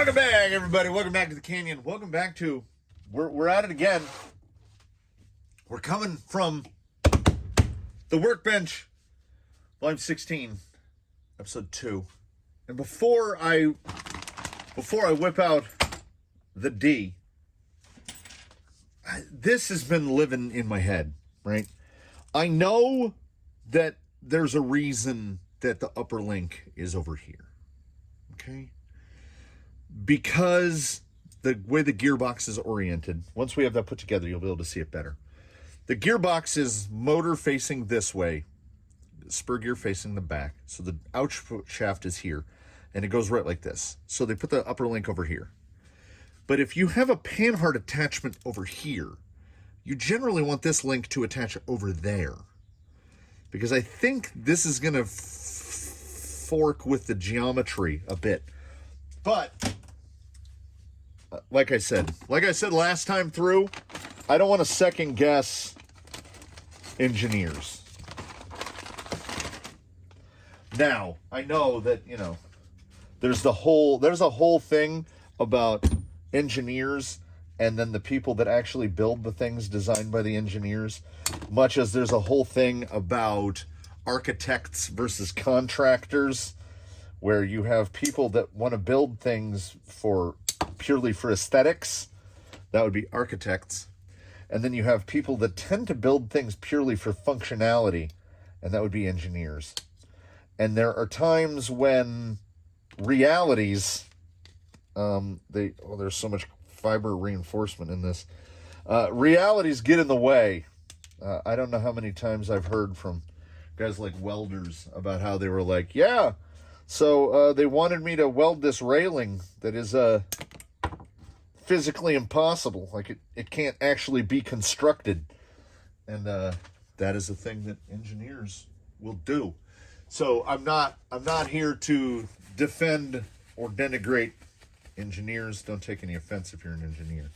Welcome back, everybody. Welcome back to the Canyon. Welcome back to, we're at it again. We're coming from the Workbench, Vol.16, Episode 2. And before I whip out the D, this has been living in my head, right? I know that there's a reason that the upper link is over here, okay? Because the way the gearbox is oriented, once we have that put together, you'll be able to see it better. The gearbox is motor facing this way, spur gear facing the back. So the output shaft is here, and it goes right like this. So they put the upper link over here. But if you have a panhard attachment over here, you generally want this link to attach over there. Because I think this is going to fork with the geometry a bit. But, like I said last time through, I don't want to second guess engineers. Now, I know that, there's a whole thing about engineers and then the people that actually build the things designed by the engineers, much as there's a whole thing about architects versus contractors, where you have people that want to build things purely for aesthetics. That would be architects. And then you have people that tend to build things purely for functionality, and that would be engineers. And there are times when realities, there's so much fiber reinforcement in this. Realities get in the way. I don't know how many times I've heard from guys like welders about how they were like, yeah, so they wanted me to weld this railing that is physically impossible. Like it can't actually be constructed. And that is a thing that engineers will do. So I'm not here to defend or denigrate engineers. Don't take any offense if you're an engineer.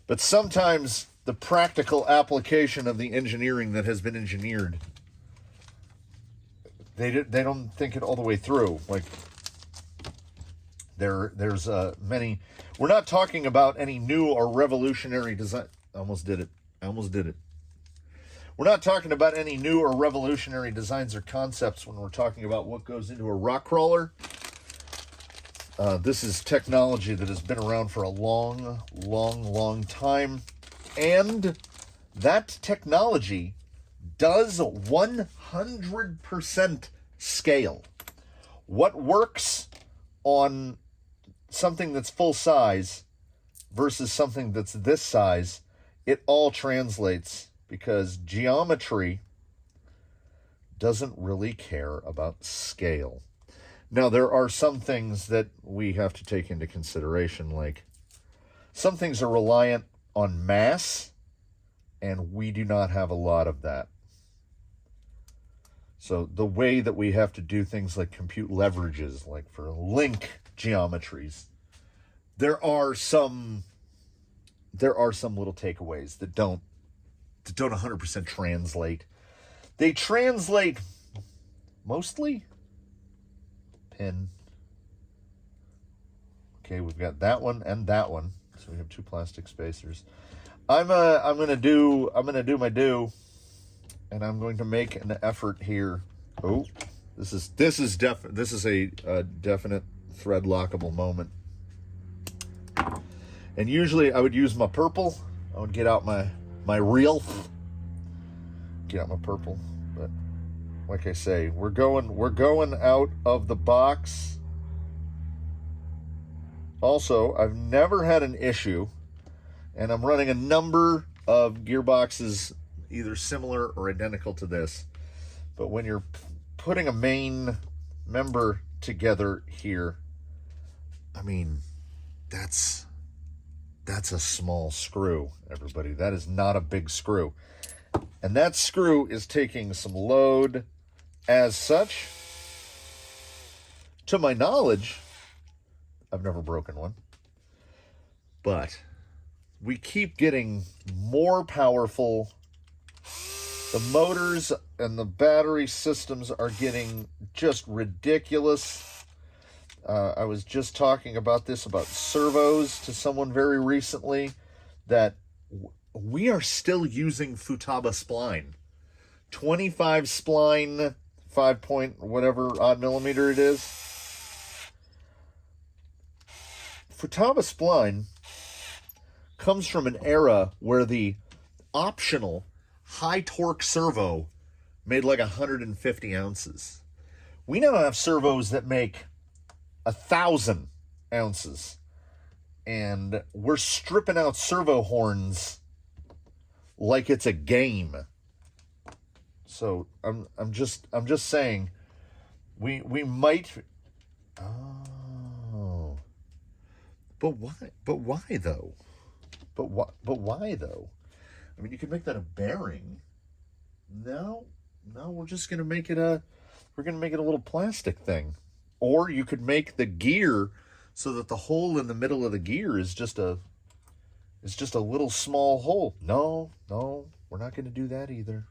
But sometimes the practical application of the engineering that has been engineered, they don't think it all the way through. Like there's many. We're not talking about any new or revolutionary design. I almost did it. We're not talking about any new or revolutionary designs or concepts when we're talking about what goes into a rock crawler. This is technology that has been around for a long, long, long time. And that technology does 100% scale. What works on something that's full size versus something that's this size, it all translates, because geometry doesn't really care about scale. Now, there are some things that we have to take into consideration, like some things are reliant on mass, and we do not have a lot of that. So the way that we have to do things like compute leverages, like for link geometries, there are some little takeaways that don't 100% translate. They translate mostly pin. Okay, we've got that one and that one. So we have two plastic spacers. I'm gonna do my do, and I'm going to make an effort here. Oh, this is a definite thread lockable moment. And usually I would use my purple. I would get out my reel, get out my purple. But like I say, we're going out of the box. Also, I've never had an issue, and I'm running a number of gearboxes either similar or identical to this. But when you're putting a main member together here, I mean, that's a small screw, everybody. That is not a big screw. And that screw is taking some load. As such, to my knowledge, I've never broken one. But we keep getting more powerful. The motors and the battery systems are getting just ridiculous. I was just talking about this, about servos, to someone very recently, that we are still using Futaba spline. 25 spline, 5 point, whatever odd millimeter it is. Futaba spline comes from an era where the optional high torque servo made like 150 ounces. We now have servos that make 1,000 ounces, and we're stripping out servo horns like it's a game. So I'm just saying, we might. Oh, but why though? But why though? I mean, you could make that a bearing. No, we're just gonna make it a little plastic thing. Or you could make the gear so that the hole in the middle of the gear is just a little small hole. No, we're not going to do that either.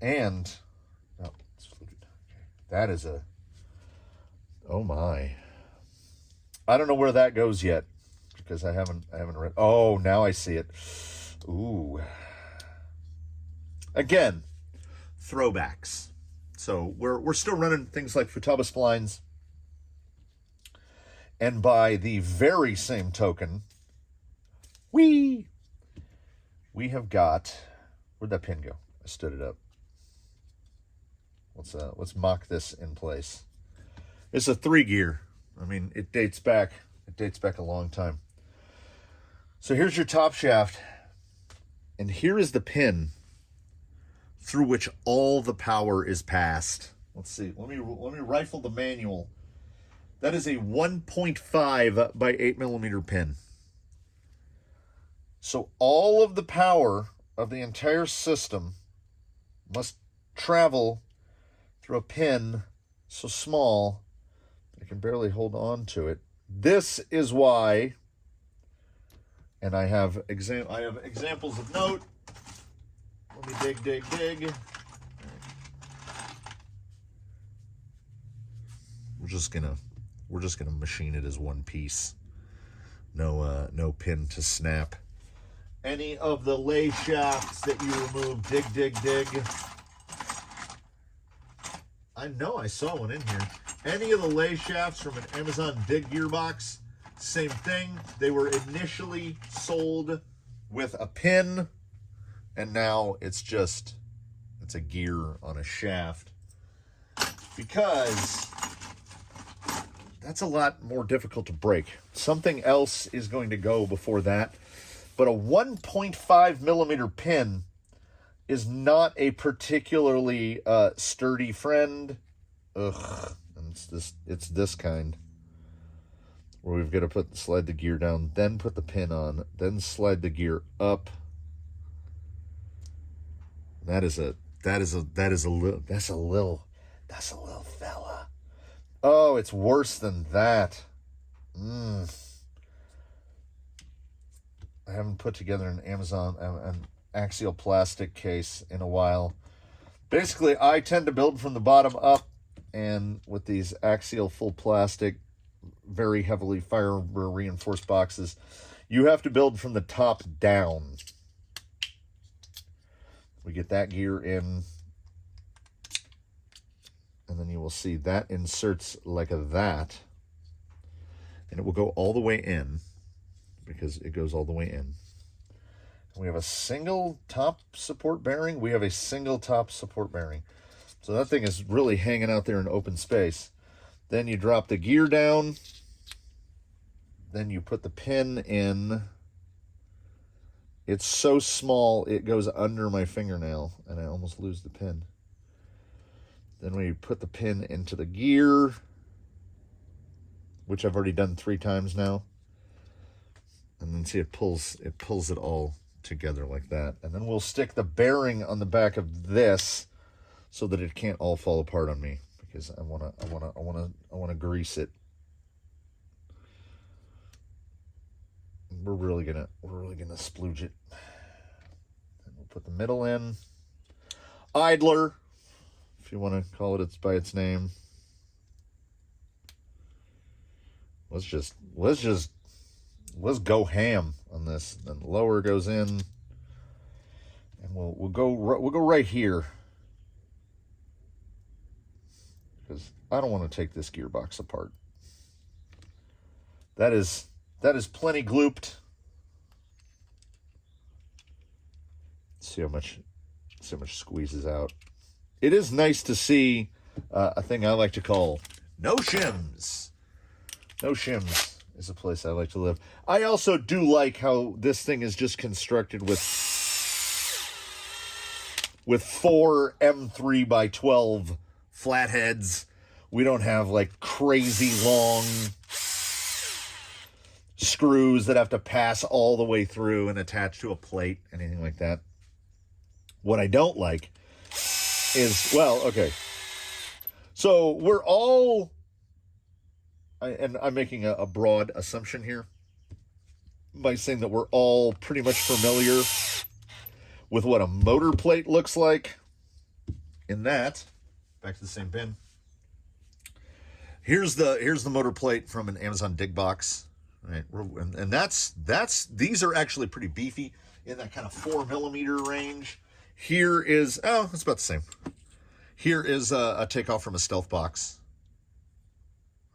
And that is a, oh my. I don't know where that goes yet because I haven't read. Oh, now I see it. Ooh. Again, throwbacks. So we're still running things like Futaba splines. And by the very same token, we have got, where'd that pin go? I stood it up. Let's mock this in place. It's a 3-gear. I mean, it dates back a long time. So here's your top shaft, and here is the pin through which all the power is passed. Let's see. Let me rifle the manual. That is a 1.5 by 8 millimeter pin. So all of the power of the entire system must travel through a pin so small I can barely hold on to it. This is why, and I have examples of note. Let me dig. We're just gonna machine it as one piece. No pin to snap. Any of the lay shafts that you remove, dig. I know I saw one in here. Any of the lay shafts from an Amazon Dig gearbox, same thing. They were initially sold with a pin, and now it's a gear on a shaft, because that's a lot more difficult to break. Something else is going to go before that. But a 1.5 millimeter pin is not a particularly sturdy friend. Ugh. And it's this kind, where we've got to slide the gear down, then put the pin on, then slide the gear up. That's a little fella. Oh, it's worse than that. I haven't put together an axial plastic case in a while. Basically, I tend to build from the bottom up, and with these axial full plastic, very heavily fiber reinforced boxes, you have to build from the top down. We get that gear in, and then you will see that inserts like that, and it will go all the way in, because it goes all the way in. We have a single top support bearing. We have a single top support bearing. So that thing is really hanging out there in open space. Then you drop the gear down. Then you put the pin in. It's so small, it goes under my fingernail, and I almost lose the pin. Then we put the pin into the gear, which I've already done 3 times now. And then see, it pulls it all together like that. And then we'll stick the bearing on the back of this so that it can't all fall apart on me, because I wanna grease it. We're really gonna splooge it. And we'll put the middle in. Idler. if you want to call it by its name. Let's go ham on this. Then the lower goes in, and we'll go right here, because I don't want to take this gearbox apart. That is plenty glooped. See how much squeezes out. It is nice to see a thing I like to call no shims. No shims is a place I like to live. I also do like how this thing is just constructed with 4 M3 by 12 flatheads. We don't have like crazy long screws that have to pass all the way through and attach to a plate, anything like that. What I don't like is, well, okay. So we're all, and I'm making a broad assumption here by saying that we're all pretty much familiar with what a motor plate looks like. In that, back to the same bin. Here's the motor plate from an Amazon Dig Box, right? And these are actually pretty beefy in that kind of 4mm range. Here is, it's about the same. Here is a takeoff from a Stealth box,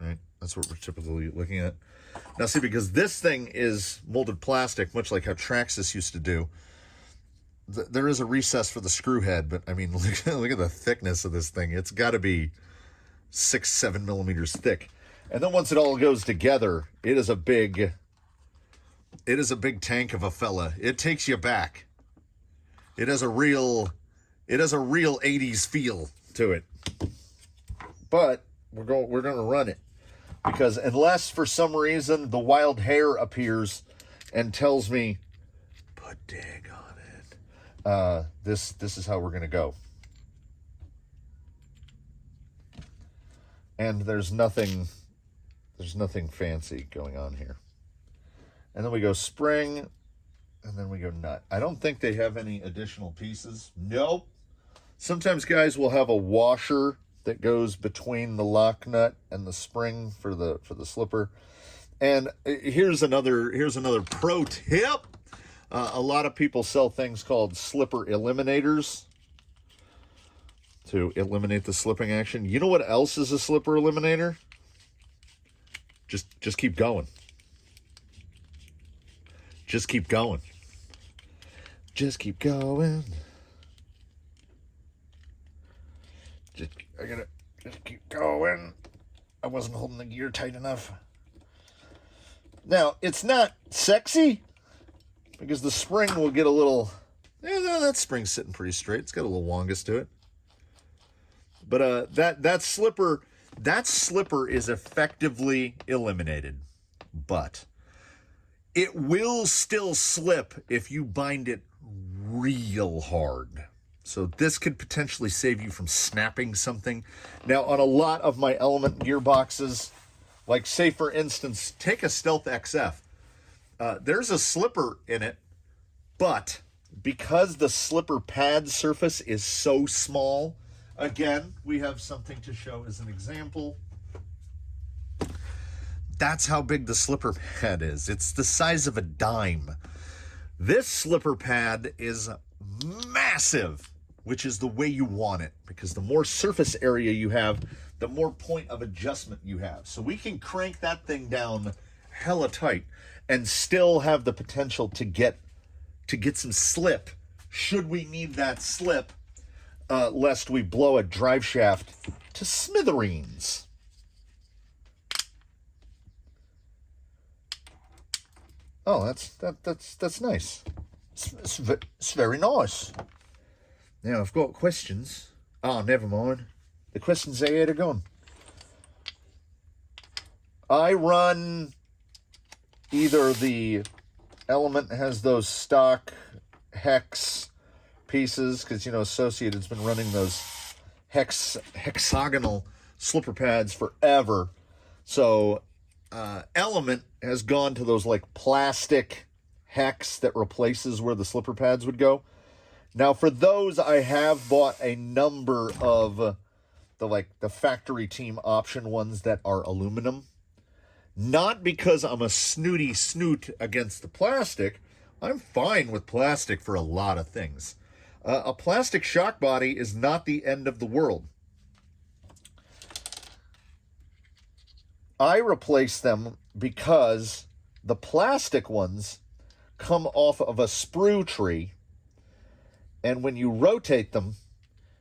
right? That's what we're typically looking at. Now see, because this thing is molded plastic, much like how Traxxas used to do, there is a recess for the screw head, but I mean, look at the thickness of this thing. It's got to be 6-7 millimeters thick. And then once it all goes together, it is a big tank of a fella. It takes you back. It has a real 80s feel to it. But we're going to run it, because unless for some reason the wild hair appears and tells me put dig on it, this is how we're going to go. And there's nothing fancy going on here. And then we go spring, and then we go nut. I don't think they have any additional pieces. Nope. Sometimes guys will have a washer that goes between the lock nut and the spring for the slipper. And here's another pro tip. A lot of people sell things called slipper eliminators to eliminate the slipping action. You know what else is a slipper eliminator? Just keep going. Just keep going. Just keep going. I gotta just keep going. I wasn't holding the gear tight enough. Now, it's not sexy, because the spring will get a little, that spring's sitting pretty straight. It's got a little wongus to it. But that slipper is effectively eliminated. But it will still slip if you bind it real hard. So this could potentially save you from snapping something. Now, on a lot of my Element gearboxes, like say for instance, take a Stealth XF. There's a slipper in it, but because the slipper pad surface is so small, again, we have something to show as an example. That's how big the slipper pad is. It's the size of a dime. This slipper pad is massive, which is the way you want it, because the more surface area you have, the more point of adjustment you have. So we can crank that thing down hella tight and still have the potential to get some slip, should we need that slip, lest we blow a drive shaft to smithereens. Oh, that's nice. It's very nice. Now I've got questions. Oh, never mind. The questions are gone. I run either the Element has those stock hex pieces, because Associated's been running those hexagonal slipper pads forever. So Element has gone to those like plastic hex that replaces where the slipper pads would go. Now for those, I have bought a number of the factory team option ones that are aluminum. Not because I'm a snooty snoot against the plastic. I'm fine with plastic for a lot of things. A plastic shock body is not the end of the world. I replace them because the plastic ones come off of a sprue tree, and when you rotate them,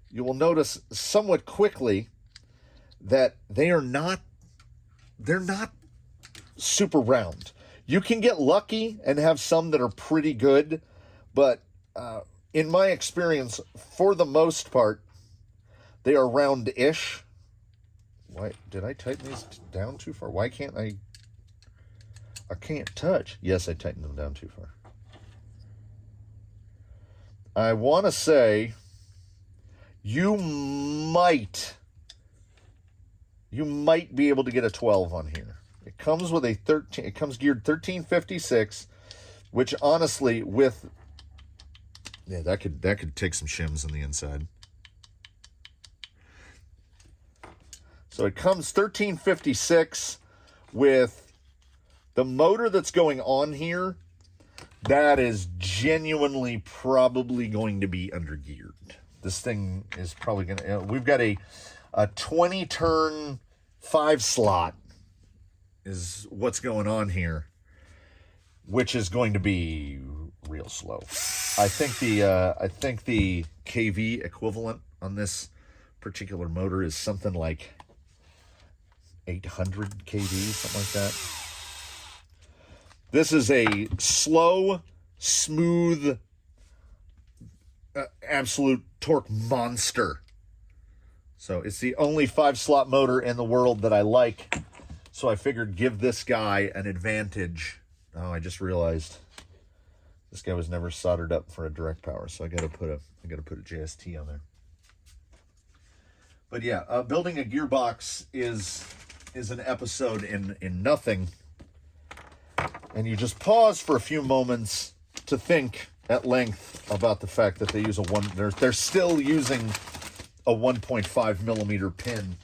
you will notice somewhat quickly that they're not super round. You can get lucky and have some that are pretty good, but in my experience, for the most part, they are round-ish. Why did I tighten these down too far? Why can't I can't touch. Yes, I tightened them down too far. I want to say you might be able to get a 12 on here. It comes with a 13. It comes geared 1356, which honestly, with that could take some shims on the inside. So it comes 1356 with the motor that's going on here. That is genuinely probably going to be undergeared. This thing is probably going to... we've got a 20-turn 5-slot is what's going on here, which is going to be real slow. I think the kV equivalent on this particular motor is something like 800 kV, something like that. This is a slow, smooth, absolute torque monster. So it's the only 5-slot motor in the world that I like. So I figured give this guy an advantage. Oh, I just realized this guy was never soldered up for a direct power, so I got to put a JST on there. But yeah, building a gearbox is an episode in nothing. And you just pause for a few moments to think at length about the fact that they use they're still using a 1.5 millimeter pin,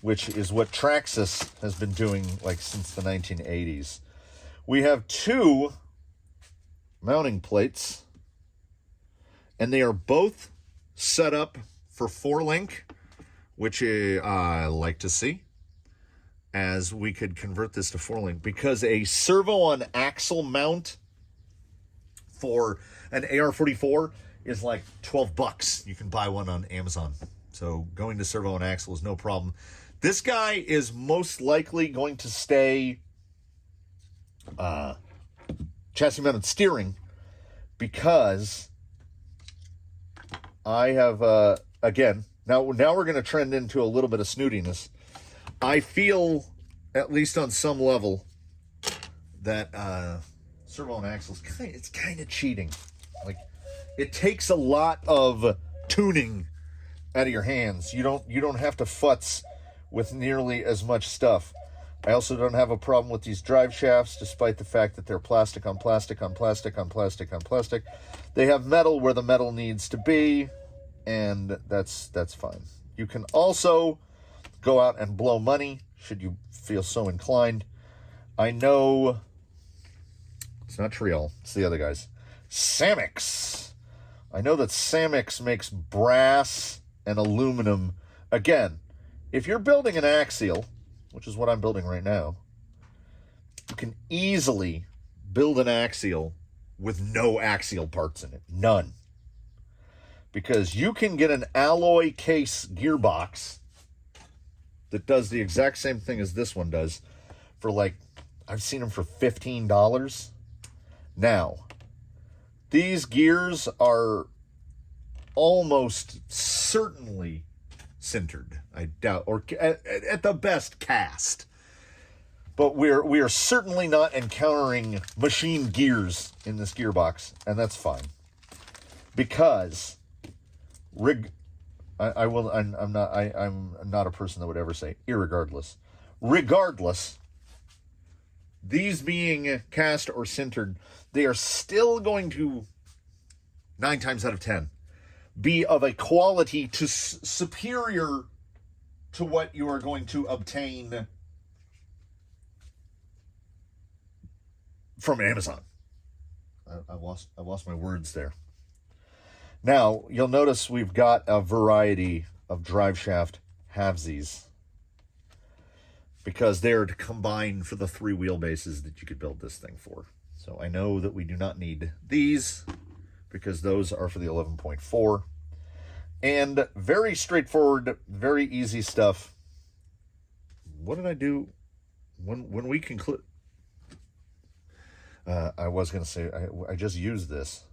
which is what Traxxas has been doing like since the 1980s. We have 2 mounting plates, and they are both set up for 4-link, which I like to see, as we could convert this to 4-link, because a servo on axle mount for an AR-44 is like $12. You can buy one on Amazon. So going to servo on axle is no problem. This guy is most likely going to stay chassis mounted steering, because I have, again, now we're going to trend into a little bit of snootiness. I feel, at least on some level, that servo on axles, it's kind of cheating. Like, it takes a lot of tuning out of your hands. You don't have to futz with nearly as much stuff. I also don't have a problem with these drive shafts, despite the fact that they're plastic on plastic on plastic on plastic on plastic. They have metal where the metal needs to be, and that's fine. You can also go out and blow money, should you feel so inclined. I know it's not Triel, it's the other guys. Samix. I know that Samix makes brass and aluminum. Again, if you're building an axial, which is what I'm building right now, you can easily build an axial with no axial parts in it. None. Because you can get an alloy case gearbox that does the exact same thing as this one does for, like, I've seen them for $15. Now, these gears are almost certainly sintered, I doubt, or at the best cast. But we are certainly not encountering machine gears in this gearbox, and that's fine, because I'm not a person that would ever say irregardless. Regardless, these being cast or sintered, they are still going to, 9 times out of 10, be of a quality to superior to what you are going to obtain from Amazon. I lost my words there. Now, you'll notice we've got a variety of drive shaft halvesies because they're to combine for the 3 wheelbases that you could build this thing for. So I know that we do not need these because those are for the 11.4. And very straightforward, very easy stuff. What did I do when we conclude? I was going to say, I just used this.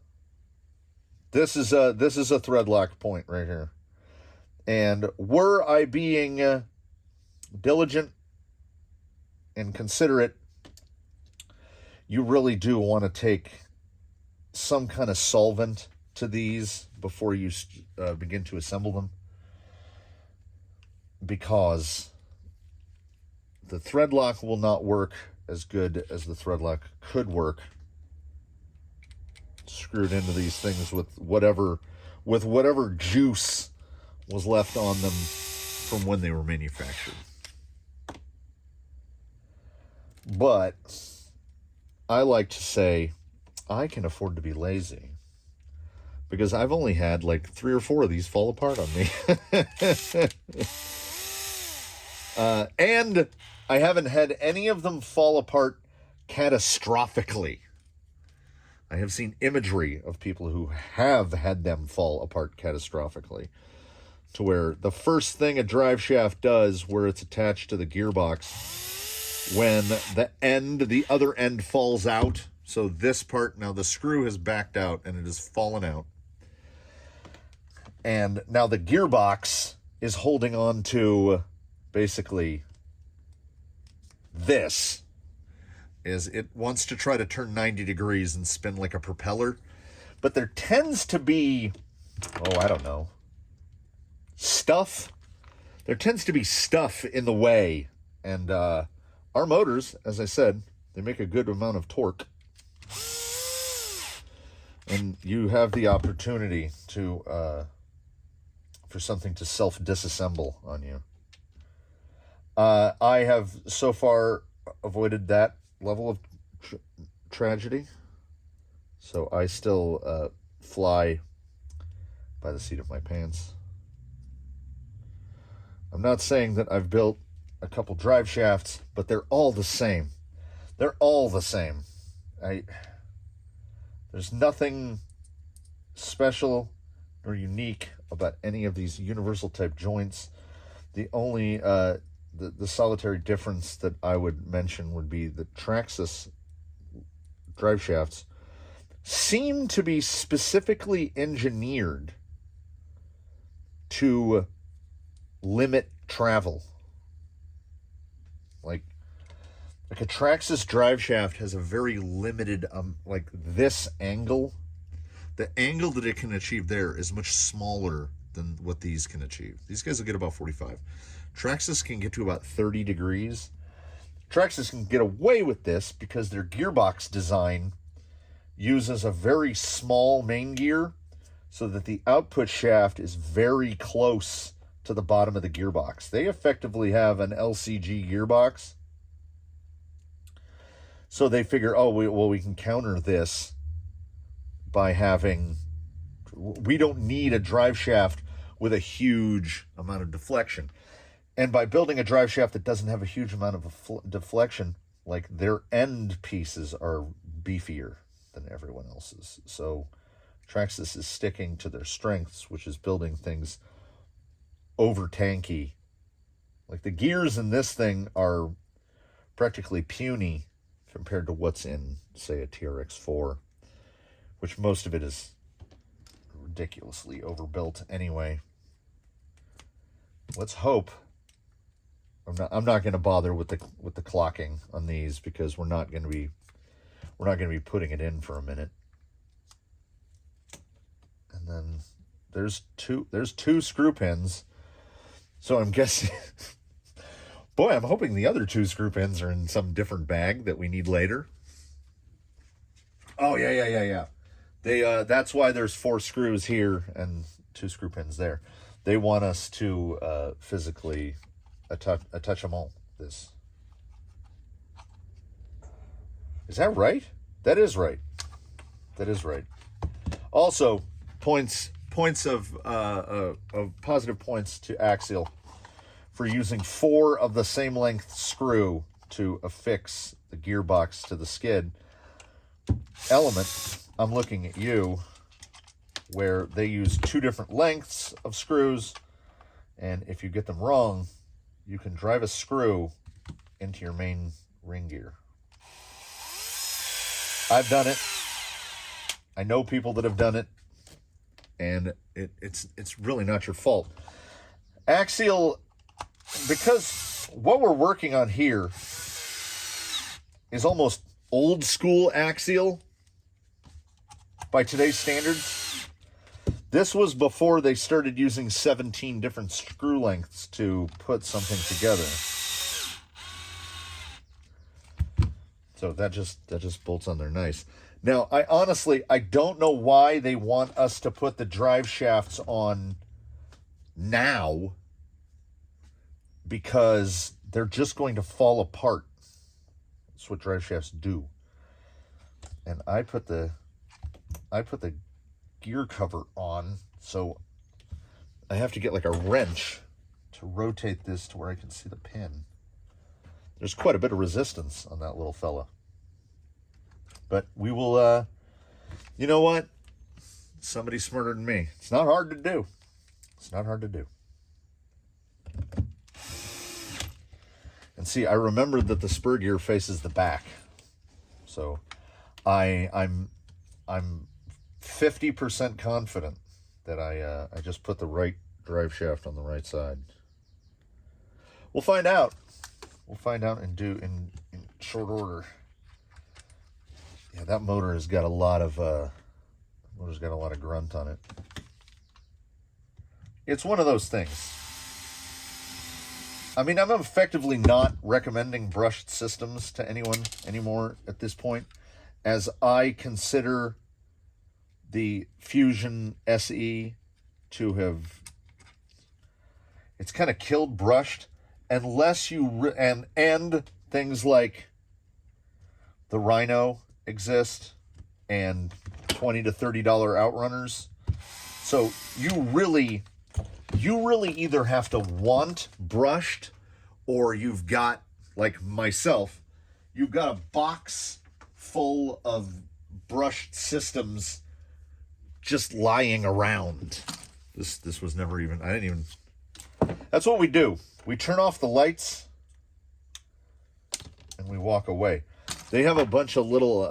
This is a thread lock point right here. And were I being diligent and considerate, you really do want to take some kind of solvent to these before you begin to assemble them, because the thread lock will not work as good as the thread lock could work screwed into these things with whatever juice was left on them from when they were manufactured. But I like to say I can afford to be lazy because I've only had like 3 or 4 of these fall apart on me. And I haven't had any of them fall apart catastrophically. I have seen imagery of people who have had them fall apart catastrophically, to where the first thing a drive shaft does where it's attached to the gearbox, when the other end falls out, so this part, now the screw has backed out and it has fallen out, and now the gearbox is holding on to basically this, is it wants to try to turn 90 degrees and spin like a propeller, but there tends to be, I don't know, stuff. There tends to be stuff in the way, and our motors, as I said, they make a good amount of torque, and you have the opportunity to for something to self-disassemble on you. I have so far avoided that level of tragedy, so I still fly by the seat of my pants. I'm not saying that I've built a couple drive shafts, but they're all the same. They're all the same. There's nothing special or unique about any of these universal type joints. The only the solitary difference that I would mention would be the Traxxas drive shafts seem to be specifically engineered to limit travel. Like a Traxxas drive shaft has a very limited, like this angle. The angle that it can achieve there is much smaller than what these can achieve. These guys will get about 45. Traxxas can get to about 30 degrees. Traxxas can get away with this because their gearbox design uses a very small main gear so that the output shaft is very close to the bottom of the gearbox. They effectively have an LCG gearbox. So they figure, we can counter this by having, we don't need a drive shaft with a huge amount of deflection. And by building a drive shaft that doesn't have a huge amount of deflection, like their end pieces are beefier than everyone else's. So Traxxas is sticking to their strengths, which is building things over tanky. Like the gears in this thing are practically puny compared to what's in, say, a TRX-4, which most of it is ridiculously overbuilt anyway. Let's hope. I'm not going to bother with the clocking on these because we're not going to be putting it in for a minute. And then there's two screw pins. So I'm guessing, boy, I'm hoping the other 2 screw pins are in some different bag that we need later. Oh yeah. That's why there's 4 screws here and 2 screw pins there. They want us to physically attach them all. This. Is that right? That is right. That is right. Also, points of positive points to Axial for using 4 of the same length screw to affix the gearbox to the skid. Element, I'm looking at you, where they use 2 different lengths of screws, and if you get them wrong, you can drive a screw into your main ring gear. I've done it. I know people that have done it, and it's really not your fault. Axial, because what we're working on here is almost old school Axial by today's standards. This was before they started using 17 different screw lengths to put something together. So that just bolts on there nice. Now, I don't know why they want us to put the drive shafts on now, because they're just going to fall apart. That's what drive shafts do. And I put the gear cover on, so I have to get like a wrench to rotate this to where I can see the pin. There's quite a bit of resistance on that little fella. But we will, you know what? Somebody smarter than me. It's not hard to do. It's not hard to do. And see, I remembered that the spur gear faces the back. So I'm 50% confident that I just put the right drive shaft on the right side. We'll find out. We'll find out in short order. Yeah, that motor has got a lot of grunt on it. It's one of those things. I mean, I'm effectively not recommending brushed systems to anyone anymore at this point, as I consider the Fusion SE to have, it's kind of killed brushed, unless you and things like the Rhino exist and $20 to $30 outrunners. So you really either have to want brushed, or you've got, like myself, you've got a box full of brushed systems just lying around. This was never even, that's what we do. We turn off the lights and we walk away. They have a bunch of little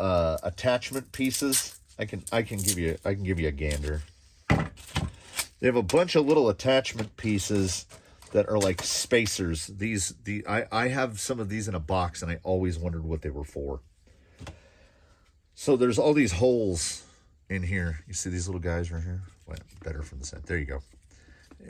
attachment pieces. I can give you a gander. They have a bunch of little attachment pieces that are like spacers. I have some of these in a box, and I always wondered what they were for. So there's all these holes in here. You see these little guys right here? Well, better from the side. There you go.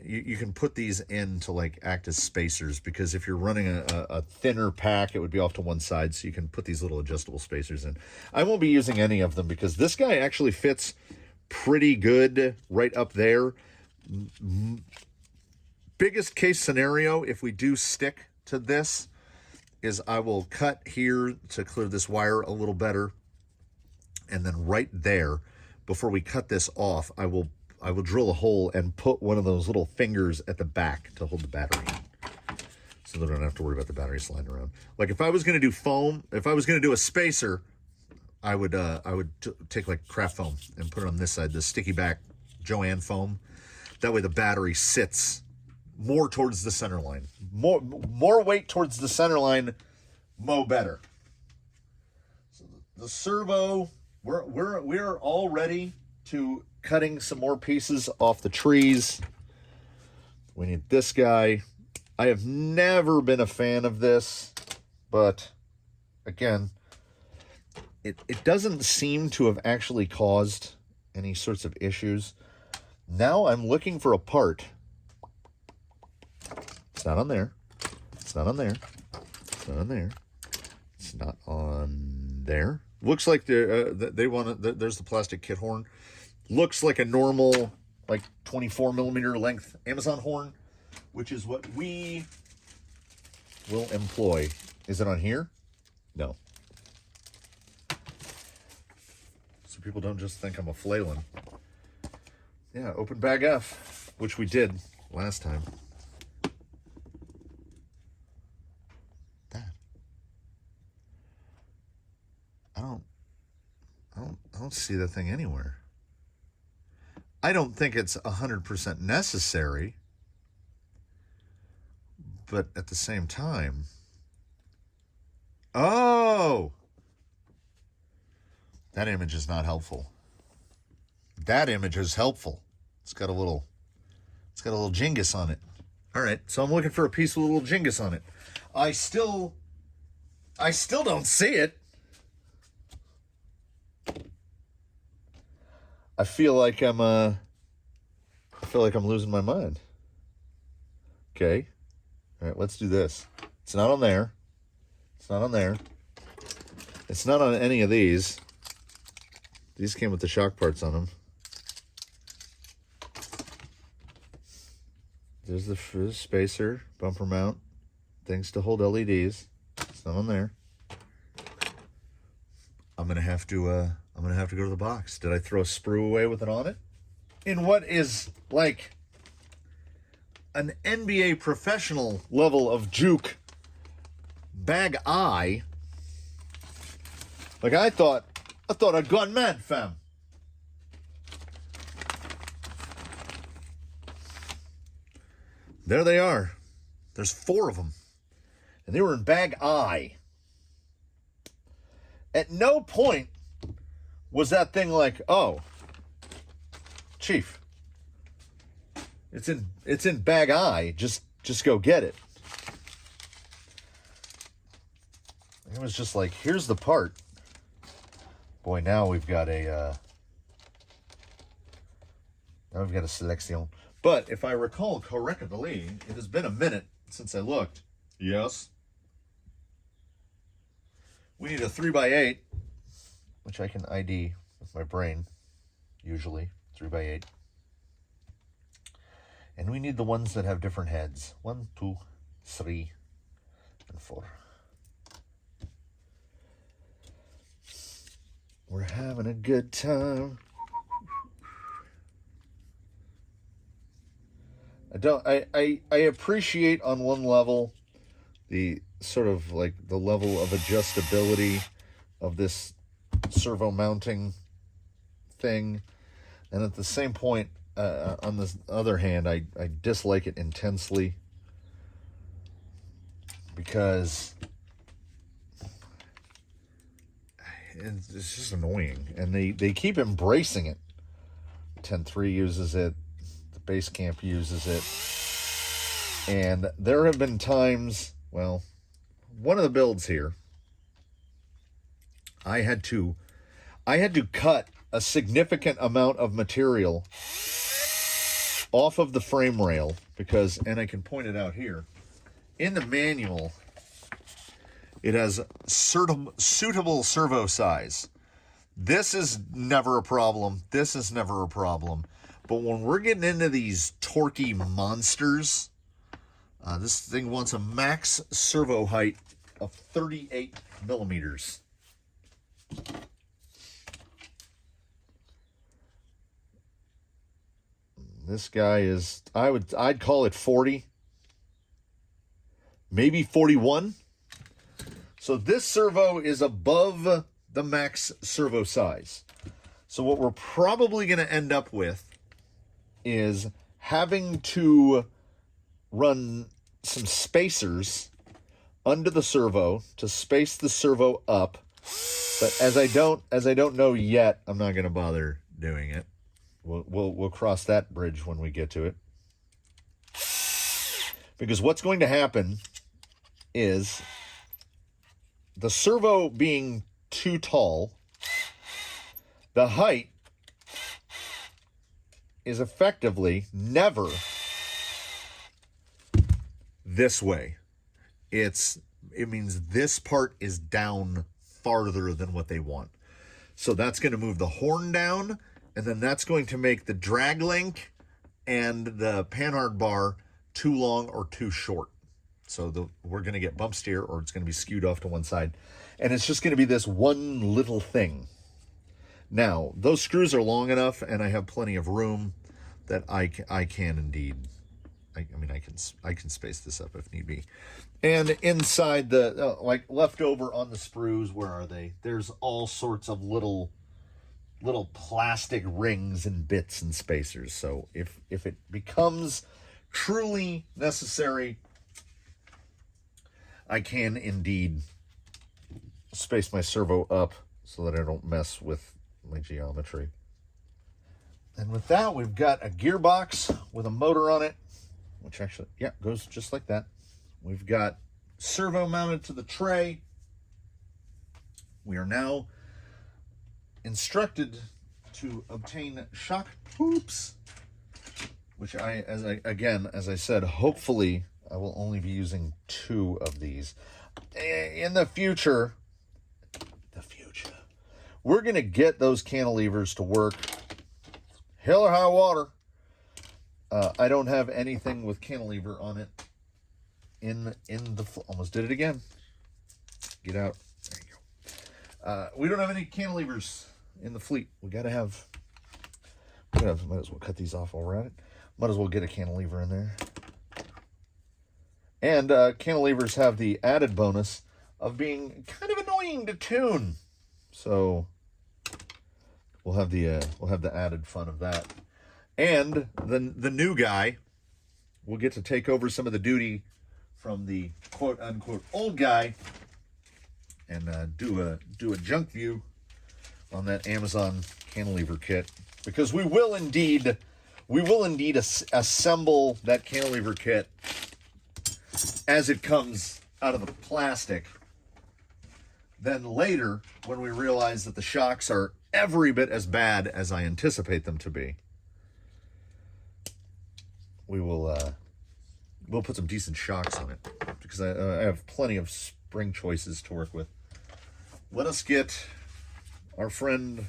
You can put these in to like act as spacers, because if you're running a thinner pack, it would be off to one side, so you can put these little adjustable spacers in. I won't be using any of them because this guy actually fits pretty good right up there. Biggest case scenario, if we do stick to this, is I will cut here to clear this wire a little better, and then right there, before we cut this off, I will drill a hole and put one of those little fingers at the back to hold the battery in, so that I don't have to worry about the battery sliding around. Like if I was going to do foam, if I was going to do a spacer, I would take like craft foam and put it on this side, the sticky back Joanne foam. That way the battery sits more towards the center line. More weight towards the center line, mo better. So the servo, we're all ready to cutting some more pieces off the trees. We need this guy. I have never been a fan of this, but again, it doesn't seem to have actually caused any sorts of issues. Now I'm looking for a part. It's not on there. It's not on there. It's not on there. It's not on there. Looks like they want to. There's the plastic kit horn. Looks like a normal like 24 millimeter length Amazon horn, which is what we will employ. Is it on here? No. So people don't just think I'm a flailing. Yeah, open bag F, which we did last time. That. I don't see that thing anywhere. I don't think it's 100% necessary, but at the same time, oh, that image is not helpful. That image is helpful. It's got a little Jengus on it. All right, so I'm looking for a piece with a little Jengus on it. I still don't see it. I feel like I'm losing my mind. Okay. All right, let's do this. It's not on there. It's not on there. It's not on any of these. These came with the shock parts on them. There's the spacer, bumper mount, things to hold LEDs. It's not on there. I'm gonna have to go to the box. Did I throw a sprue away with it on it? In what is like an NBA professional level of juke bag I. Like I thought I'd gone mad, fam. There they are. There's 4 of them. And they were in bag I. At no point was that thing like, oh, Chief, it's in bag I. Just go get it. It was just like, here's the part. Boy, now we've got a selection. But if I recall correctly, it has been a minute since I looked. Yes. We need a 3x8, which I can ID with my brain, usually 3x8. And we need the ones that have different heads. 1, 2, 3, and 4. We're having a good time. I appreciate on one level the sort of like the level of adjustability of this servo mounting thing, and at the same point, on the other hand, I dislike it intensely because it's just annoying, and they keep embracing it. 10.3 uses it, the base camp uses it, and there have been times, well, one of the builds here, I had to cut a significant amount of material off of the frame rail because, and I can point it out here, in the manual, it has suitable servo size. This is never a problem. This is never a problem. But when we're getting into these torquey monsters, this thing wants a max servo height of 38 millimeters. This guy is, I'd call it 40, maybe 41. So this servo is above the max servo size. So what we're probably going to end up with is having to run some spacers under the servo to space the servo up. But as I don't know yet, I'm not going to bother doing it. We'll cross that bridge when we get to it. Because what's going to happen is the servo being too tall, the height is effectively never this way. It means this part is down farther than what they want. So that's going to move the horn down, and then that's going to make the drag link and the panhard bar too long or too short. So we're going to get bump steer, or it's going to be skewed off to one side. And it's just going to be this one little thing. Now, those screws are long enough, and I have plenty of room that I can indeed, I can space this up if need be. And inside the, like left over on the sprues, where are they? There's all sorts of little plastic rings and bits and spacers. So if it becomes truly necessary, I can indeed space my servo up so that I don't mess with my geometry. And with that, we've got a gearbox with a motor on it, which actually, yeah, goes just like that. We've got servo mounted to the tray. We are now instructed to obtain shock hoops, which as I said, hopefully I will only be using 2 of these. In the future, we're going to get those cantilevers to work. Hell or high water. I don't have anything with cantilever on it in the, almost did it again. Get out. There you go. We don't have any cantilevers in the fleet. Might as well cut these off while we're at it. Might as well get a cantilever in there. And cantilevers have the added bonus of being kind of annoying to tune. So we'll have the added fun of that. And the new guy will get to take over some of the duty from the quote unquote old guy and do a junk view on that Amazon cantilever kit, because we will indeed assemble that cantilever kit as it comes out of the plastic. Then later, when we realize that the shocks are every bit as bad as I anticipate them to be, we'll put some decent shocks on it, because I have plenty of spring choices to work with. Let us get our friend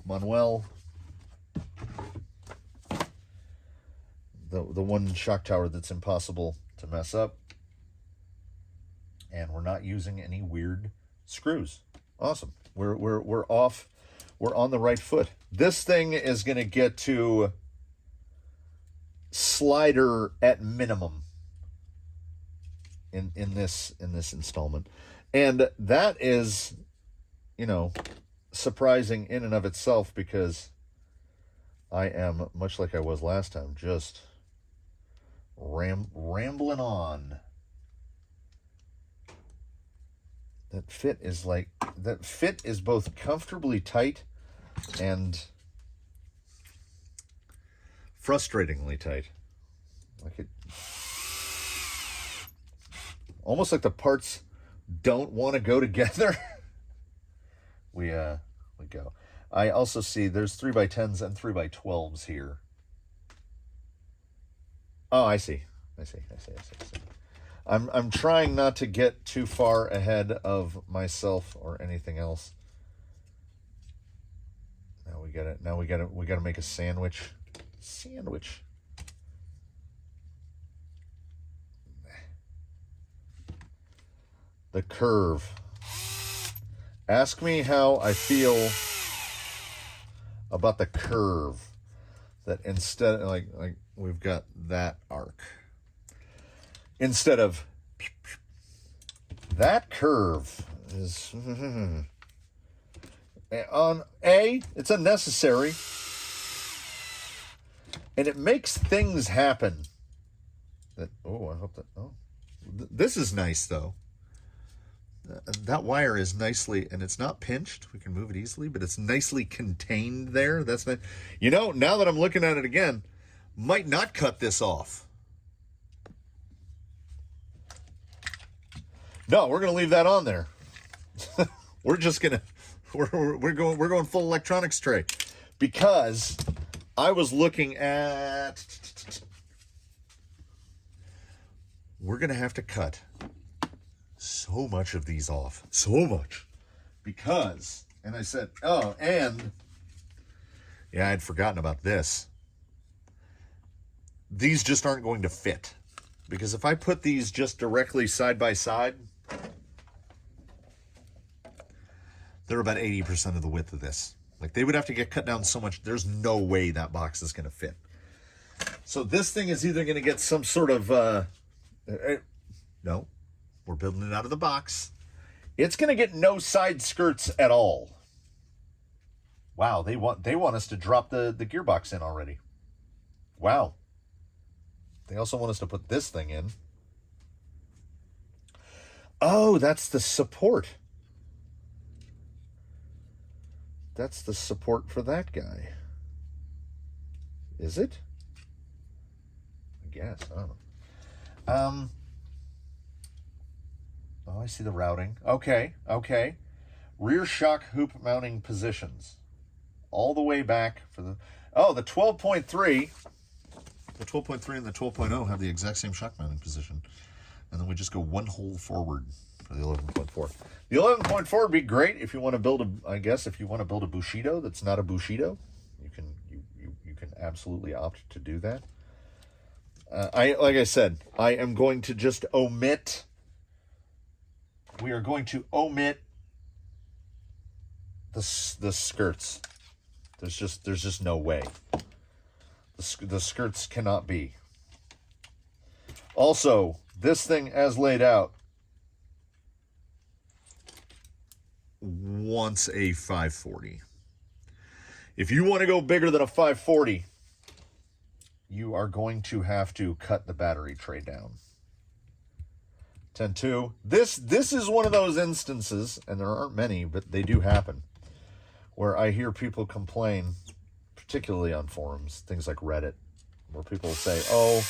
Manuel, the one shock tower that's impossible to mess up, and we're not using any weird screws. Awesome. We're off. We're on the right foot. This thing is going to get to slider at minimum in this installment, and that is, surprising in and of itself, because I am, much like I was last time, just rambling on. That fit is both comfortably tight and frustratingly tight. Almost like the parts don't want to go together. we go. I also see there's 3x10s and 3x12s here. Oh, I see. I'm trying not to get too far ahead of myself or anything else. Now we gotta make a sandwich. The curve. Ask me how I feel about the curve. That instead, like we've got that arc. Instead of that curve is on it's unnecessary, and it makes things happen. I hope that. This is nice though. That wire is nicely, and it's not pinched. We can move it easily, but it's nicely contained there. That's nice. Now that I'm looking at it again, might not cut this off. No, we're going to leave that on there. We're going full electronics tray, because I was looking at, we're going to have to cut so much of these off, because, and I said, I'd forgotten about this. these just aren't going to fit. Because if I put these just directly side by side, they're about 80% of the width of this. Like, they would have to get cut down so much, there's no way that box is going to fit. So this thing is either going to get some sort of, no, we're building it out of the box. It's going to get no side skirts at all. Wow, they want us to drop the gearbox in already. Wow. They also want us to put this thing in. Oh, that's the support. That's the support for that guy. Is it? I guess. I don't know. Oh, I see the routing. Okay. Rear shock hoop mounting positions. All the way back for the... Oh, the 12.3. The 12.3 and the 12.0 have the exact same shock mounting position. And then we just go one hole forward for the 11.4. The 11.4 would be great if you want to build if you want to build a Bushido that's not a Bushido. You can absolutely opt to do that. Like I said, I am going to just omit... We are going to omit the skirts. There's just no way. The skirts cannot be. Also, this thing as laid out wants a 540. If you want to go bigger than a 540, you are going to have to cut the battery tray down. 10.2. This is one of those instances, and there aren't many, but they do happen, where I hear people complain, particularly on forums, things like Reddit, where people say, oh,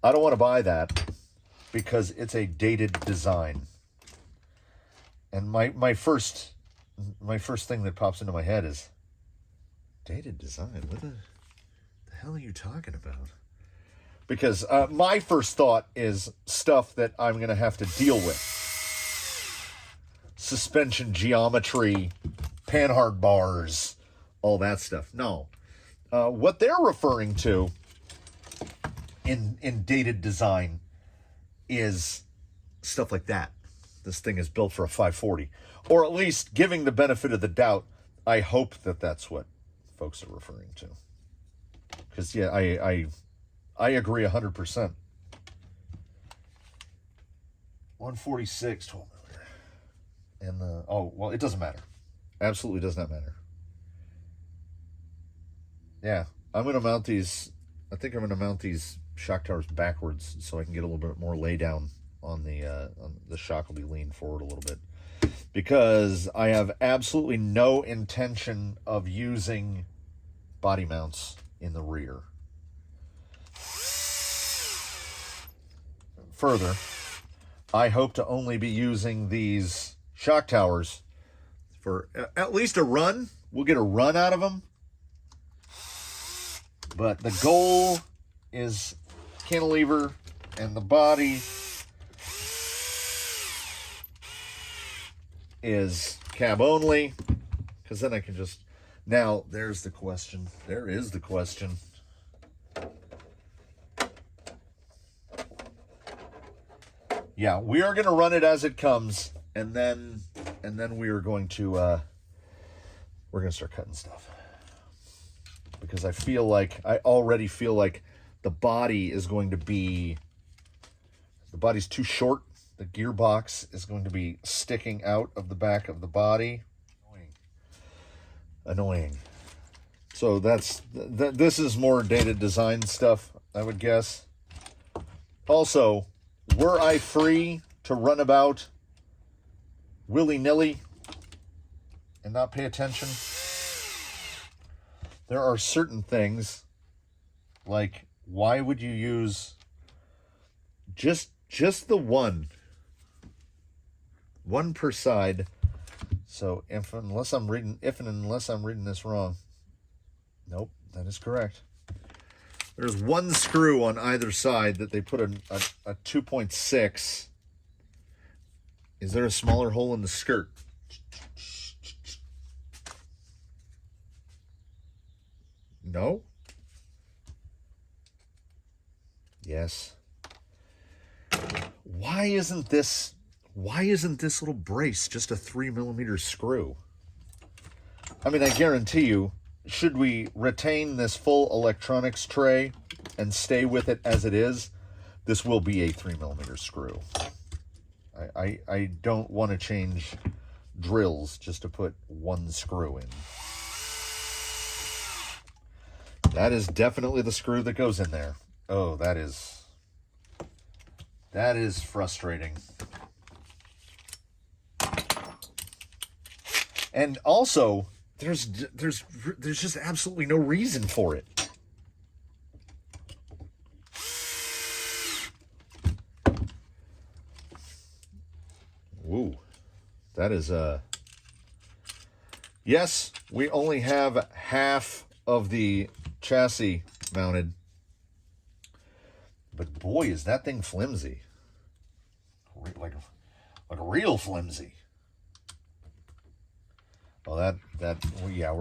I don't want to buy that because it's a dated design. And my first thing that pops into my head is, dated design? What the hell are you talking about? Because my first thought is stuff that I'm going to have to deal with. Suspension geometry, panhard bars, all that stuff. No. What they're referring to in dated design is stuff like that. This thing is built for a 540. Or at least giving the benefit of the doubt, I hope that that's what folks are referring to. Because, yeah, I agree 100%. 146, 12 millimeter. And it doesn't matter. Absolutely does not matter. Yeah, I'm going to mount these. I think I'm going to mount these shock towers backwards so I can get a little bit more lay down on the shock will be leaned forward a little bit. Because I have absolutely no intention of using body mounts in the rear. Further, I hope to only be using these shock towers for at least a run. We'll get a run out of them. But the goal is cantilever and the body is cab only. Because then I can just... Now, there's the question. There is the question. Yeah, we are going to run it as it comes, and then we are going to we're going to start cutting stuff. Because I already feel like the body is going to be, the body's too short. The gearbox is going to be sticking out of the back of the body. Annoying. So this is more dated design stuff, I would guess. Also, were I free to run about willy-nilly and not pay attention, there are certain things, like, why would you use just the one per side? So unless I'm reading this wrong, nope, that is correct. There's one screw on either side that they put a 2.6. Is there a smaller hole in the skirt? No? Yes. Why isn't this little brace just a 3mm screw? I mean, I guarantee you, should we retain this full electronics tray and stay with it as it is, this will be a 3mm screw. I don't want to change drills just to put one screw in. That is definitely the screw that goes in there. Oh, that is frustrating. And also, there's just absolutely no reason for it. Ooh, that is yes, we only have half of the chassis mounted, but boy, is that thing flimsy. Like real flimsy. Well, yeah,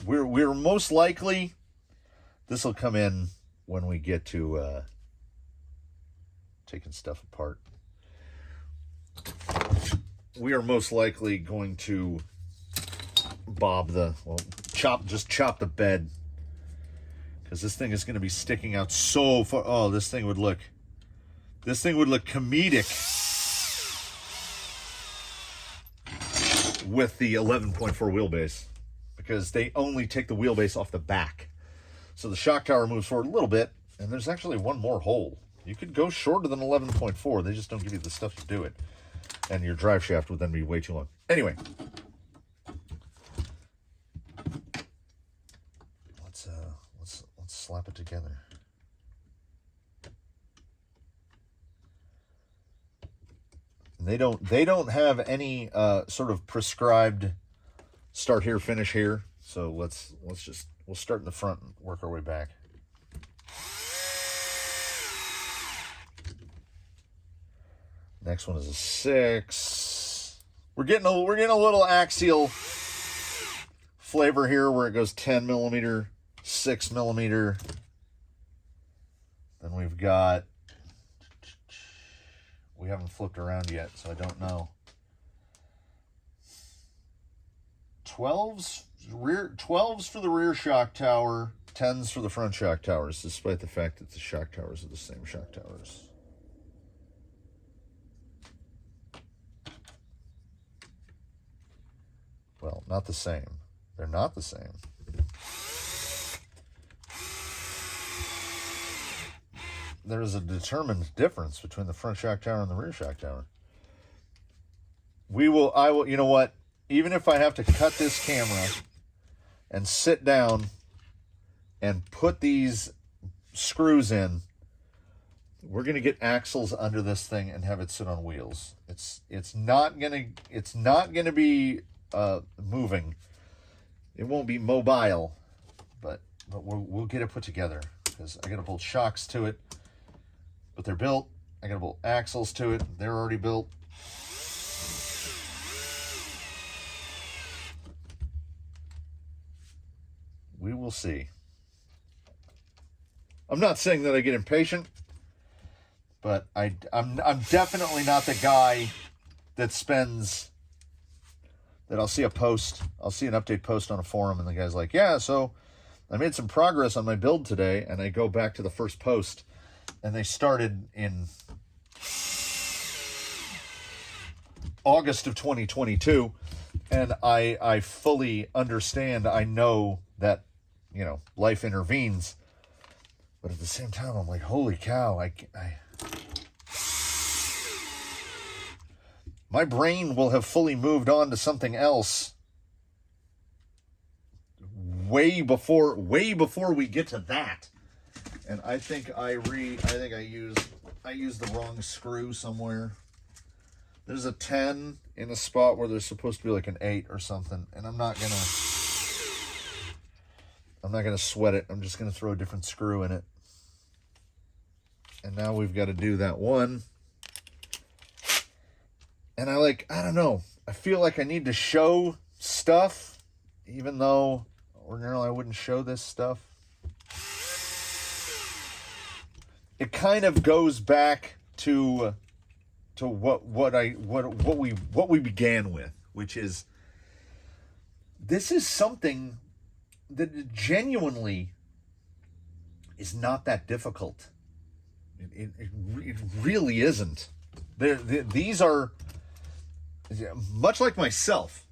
we're most likely, this will come in when we get to taking stuff apart. We are most likely going to chop the bed, because this thing is going to be sticking out so far. Oh, this thing would look comedic with the 11.4 wheelbase, because they only take the wheelbase off the back. So the shock tower moves forward a little bit, and there's actually one more hole. You could go shorter than 11.4. They just don't give you the stuff to do it. And your drive shaft would then be way too long. Anyway. Let's slap it together. They don't have any sort of prescribed start here, finish here. So we'll start in the front and work our way back. Next one is a 6. We're getting a little axial flavor here, where it goes 10mm, 6mm. Then we haven't flipped around yet, so I don't know. 12s for the rear shock tower, 10s for the front shock towers, despite the fact that the shock towers are the same shock towers. Well, not the same. They're not the same. There is a determined difference between the front shock tower and the rear shock tower. You know what? Even if I have to cut this camera and sit down and put these screws in, we're going to get axles under this thing and have it sit on wheels. It's not going to be moving. It won't be mobile, but we'll get it put together, because I got to bolt shocks to it, but they're built. I got to bolt axles to it. They're already built. We will see. I'm not saying that I get impatient, but I'm definitely not the guy that I'll see an update post on a forum, and the guy's like, yeah, so I made some progress on my build today, and I go back to the first post, and they started in August of 2022, and I fully understand. I know that, life intervenes, but at the same time, I'm like, holy cow, my brain will have fully moved on to something else way before we get to that. And I think I used the wrong screw somewhere. There's a 10 in a spot where there's supposed to be like an 8 or something, and I'm not gonna sweat it. I'm just gonna throw a different screw in it. And now we've got to do that one. And I don't know. I feel like I need to show stuff, even though ordinarily I wouldn't show this stuff. it kind of goes back to what we began with, which is this is something that genuinely is not that difficult. It really isn't. These are, much like myself,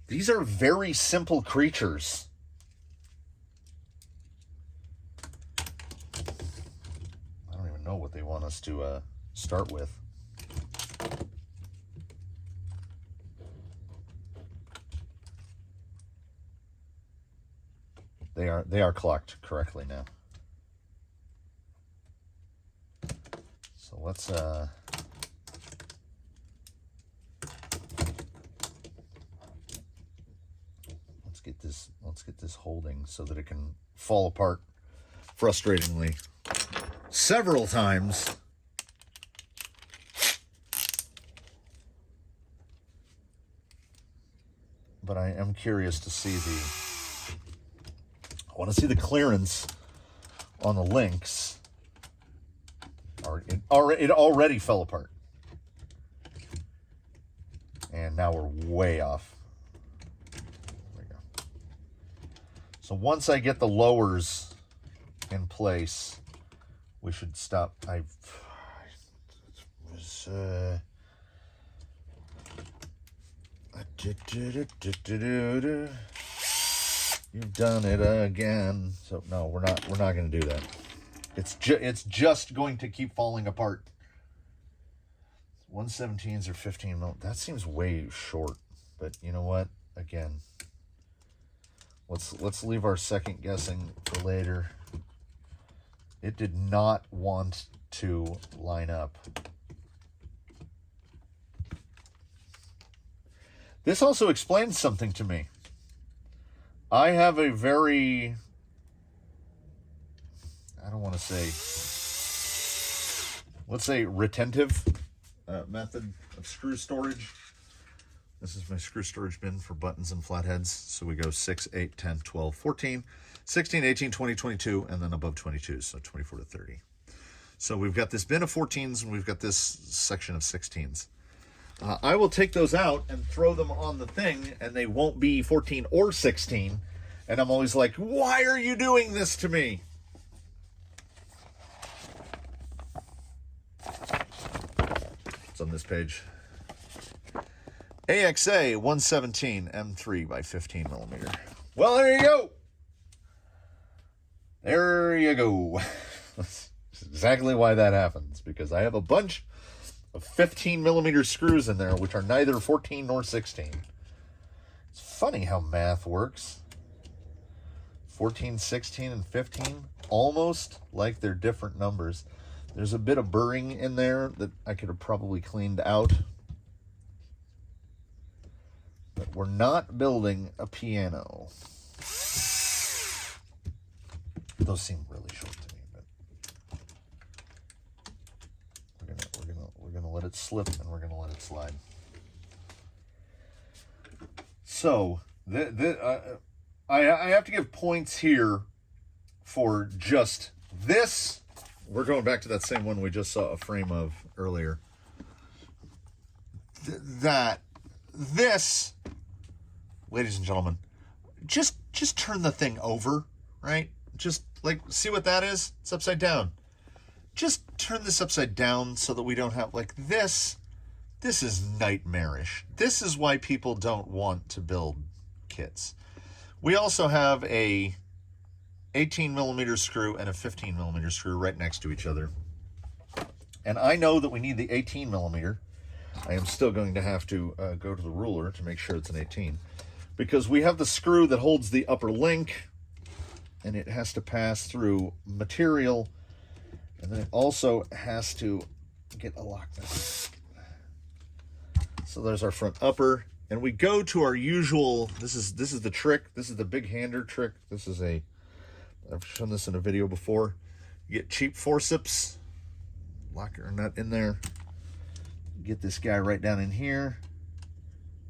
these are very simple creatures. I don't even know what they want us to start with. They are clocked correctly now. So let's get this holding so that it can fall apart frustratingly several times. But I am curious to see I want to see the clearance on the links. It already fell apart. And now we're way off. There we go. So once I get the lowers in place, we should stop. You've done it again. So no, we're not going to do that. It's just going to keep falling apart. 117s or 15 mil. That seems way short. But you know what? Again, let's leave our second guessing for later. It did not want to line up. This also explains something to me. I have a very, I don't want to say, let's say retentive method of screw storage. This is my screw storage bin for buttons and flatheads. So we go 6, 8, 10, 12, 14, 16, 18, 20, 22, and then above 22, so 24 to 30. So we've got this bin of 14s and we've got this section of 16s. I will take those out and throw them on the thing, and they won't be 14 or 16. And I'm always like, why are you doing this to me? It's on this page. AXA 117 M3 by 15 millimeter. Well, there you go. There you go. That's exactly why that happens, because I have a bunch of 15 millimeter screws in there, which are neither 14 nor 16. It's funny how math works. 14, 16, and 15, almost like they're different numbers. There's a bit of burring in there that I could have probably cleaned out. But we're not building a piano. Those seem really short to me, but we're gonna let it slip and we're gonna let it slide. So I have to give points here for just this. We're going back to that same one we just saw a frame of earlier. This, ladies and gentlemen, just turn the thing over, right? Just like, see what that is? It's upside down. Just turn this upside down so that we don't have like this. This is nightmarish. This is why people don't want to build kits. We also have a 18 millimeter screw and a 15 millimeter screw right next to each other. And I know that we need the 18 millimeter. I am still going to have to go to the ruler to make sure it's an 18, because we have the screw that holds the upper link, and it has to pass through material, and then it also has to get a lock nut. So there's our front upper, and we go to our usual, this is the trick, this is the big hander trick. This is I've shown this in a video before. You get cheap forceps, lock your nut in there, get this guy right down in here,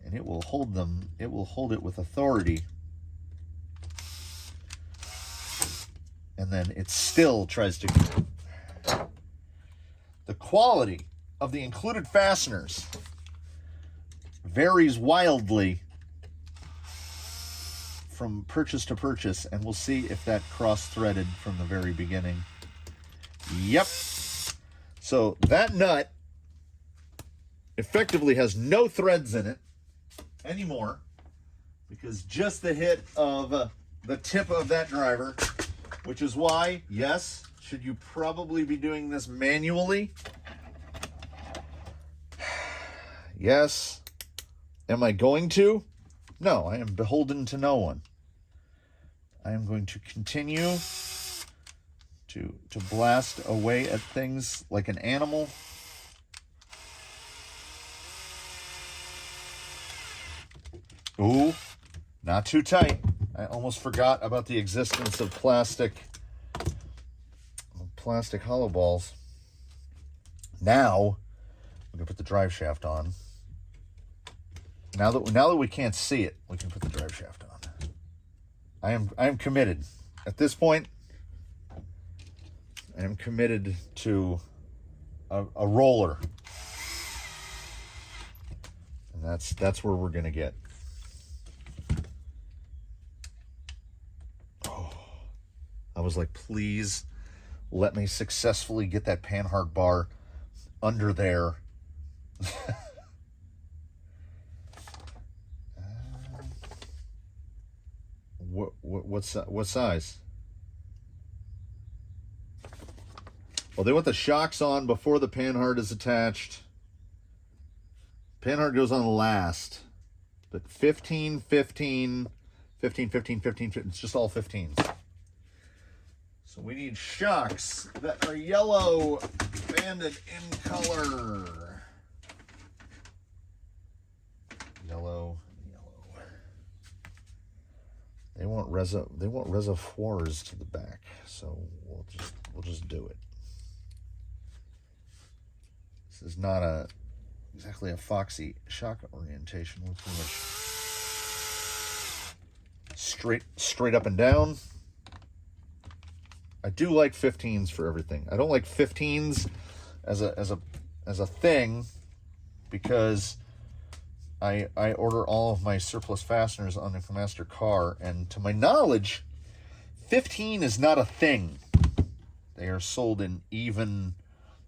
and it will hold them, it will hold it with authority. And then it still tries to The quality of the included fasteners varies wildly from purchase to purchase, and we'll see if that cross-threaded from the very beginning. Yep. So that nut effectively has no threads in it anymore, because just the hit of the tip of that driver, which is why, yes, should you probably be doing this manually? Yes. Am I going to? No, I am beholden to no one. I am going to continue to blast away at things like an animal. Ooh, not too tight. I almost forgot about the existence of plastic hollow balls. Now, we can put the drive shaft on. Now that we can't see it, we can put the drive shaft on. I am committed. At this point, I am committed to a roller. And that's where we're gonna get. Oh, I was like, please let me successfully get that panhard bar under there. What size? Well, they want the shocks on before the panhard is attached. Panhard goes on last. But 15, 15, 15, 15, 15, 15, it's just all 15s. So we need shocks that are yellow, banded in color. Yellow. They want reservoirs to the back, so we'll just do it. This is not exactly a foxy shock orientation. We're pretty much straight up and down. I do like 15s for everything. I don't like 15s as a thing, because I order all of my surplus fasteners on the Master car, and to my knowledge, 15 is not a thing. They are sold in even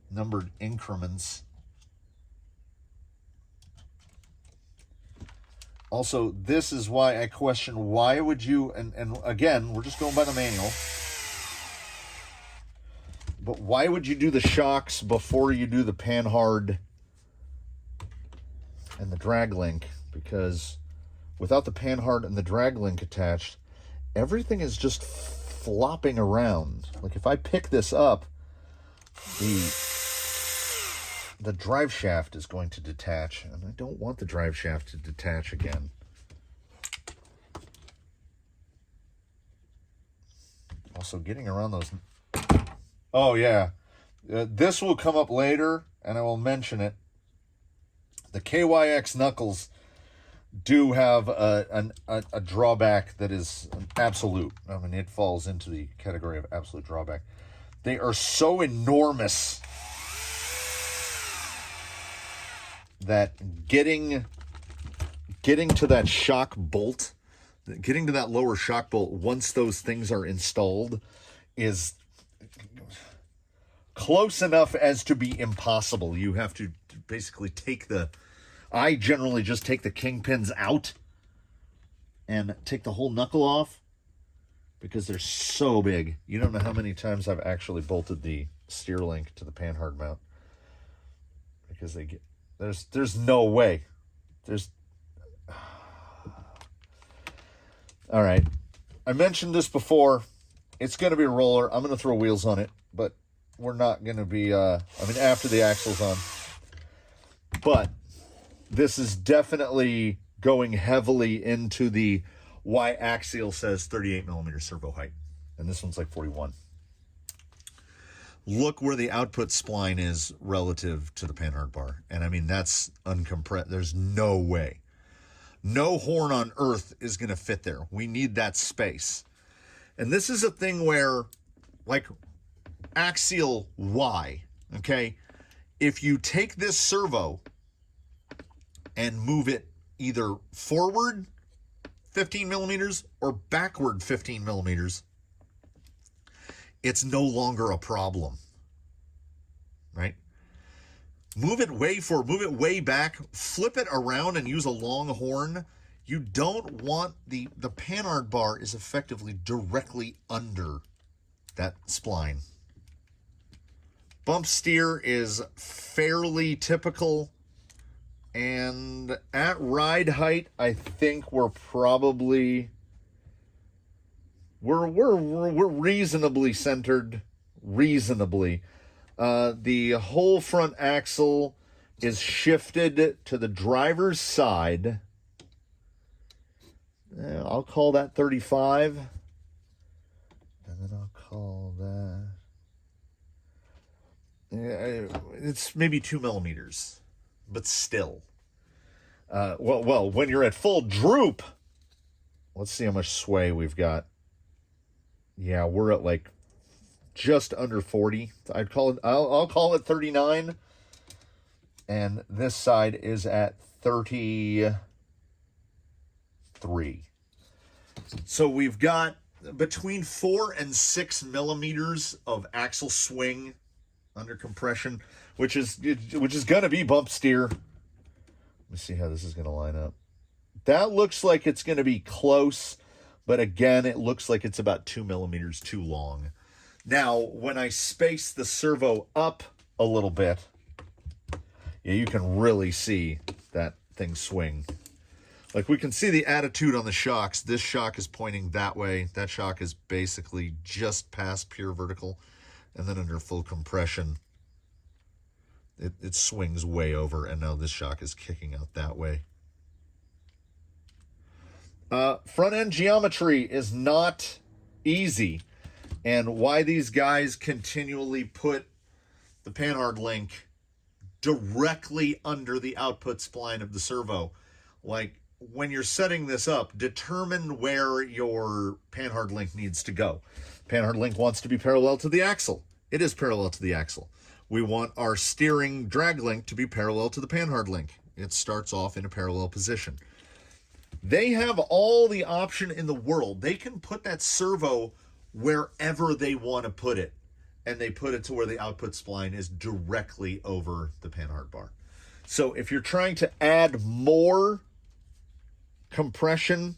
numbered increments. Also, this is why I question, why would you, and again, we're just going by the manual, but why would you do the shocks before you do the panhard and the drag link? Because without the panhard and the drag link attached, everything is just flopping around. Like if I pick this up, the drive shaft is going to detach, and I don't want the drive shaft to detach again. Also, getting around those. Oh yeah, this will come up later, and I will mention it. The KYX knuckles do have a drawback that is absolute. I mean, it falls into the category of absolute drawback. They are so enormous that getting to that shock bolt, getting to that lower shock bolt once those things are installed is close enough as to be impossible. You have to basically I generally just take the kingpins out and take the whole knuckle off, because they're so big. You don't know how many times I've actually bolted the steer link to the panhard mount, because there's no way. All right. I mentioned this before. It's going to be a roller. I'm going to throw wheels on it, but we're not going to be, after the axle's on. But this is definitely going heavily into the Y-axial says 38 millimeter servo height. And this one's like 41. Look where the output spline is relative to the panhard bar. And I mean, that's uncompressed. There's no way. No horn on earth is going to fit there. We need that space. And this is a thing where, like, axial Y, okay? If you take this servo and move it either forward 15 millimeters or backward 15 millimeters, it's no longer a problem, right? Move it way forward, move it way back, flip it around and use a long horn. You don't want the panhard bar is effectively directly under that spline. Bump steer is fairly typical, and at ride height, I think we're probably we're reasonably centered, reasonably. The whole front axle is shifted to the driver's side. I'll call that 35, and then I'll call that. It's maybe 2 millimeters, but still. Well, when you're at full droop, let's see how much sway we've got. Yeah, we're at like just under 40. I'll call it 39. And this side is at 33. So we've got between 4 and 6 millimeters of axle swing under compression, which is going to be bump steer. Let me see how this is going to line up. That looks like it's going to be close, but again, it looks like it's about 2 millimeters too long. Now, when I space the servo up a little bit, yeah, you can really see that thing swing. Like, we can see the attitude on the shocks. This shock is pointing that way. That shock is basically just past pure vertical. And then under full compression, it swings way over, and now this shock is kicking out that way. Front end geometry is not easy, and why these guys continually put the panhard link directly under the output spline of the servo. Like, when you're setting this up, determine where your panhard link needs to go. Panhard link wants to be parallel to the axle. It is parallel to the axle. We want our steering drag link to be parallel to the panhard link. It starts off in a parallel position. They have all the option in the world. They can put that servo wherever they want to put it, and they put it to where the output spline is directly over the panhard bar. So if you're trying to add more compression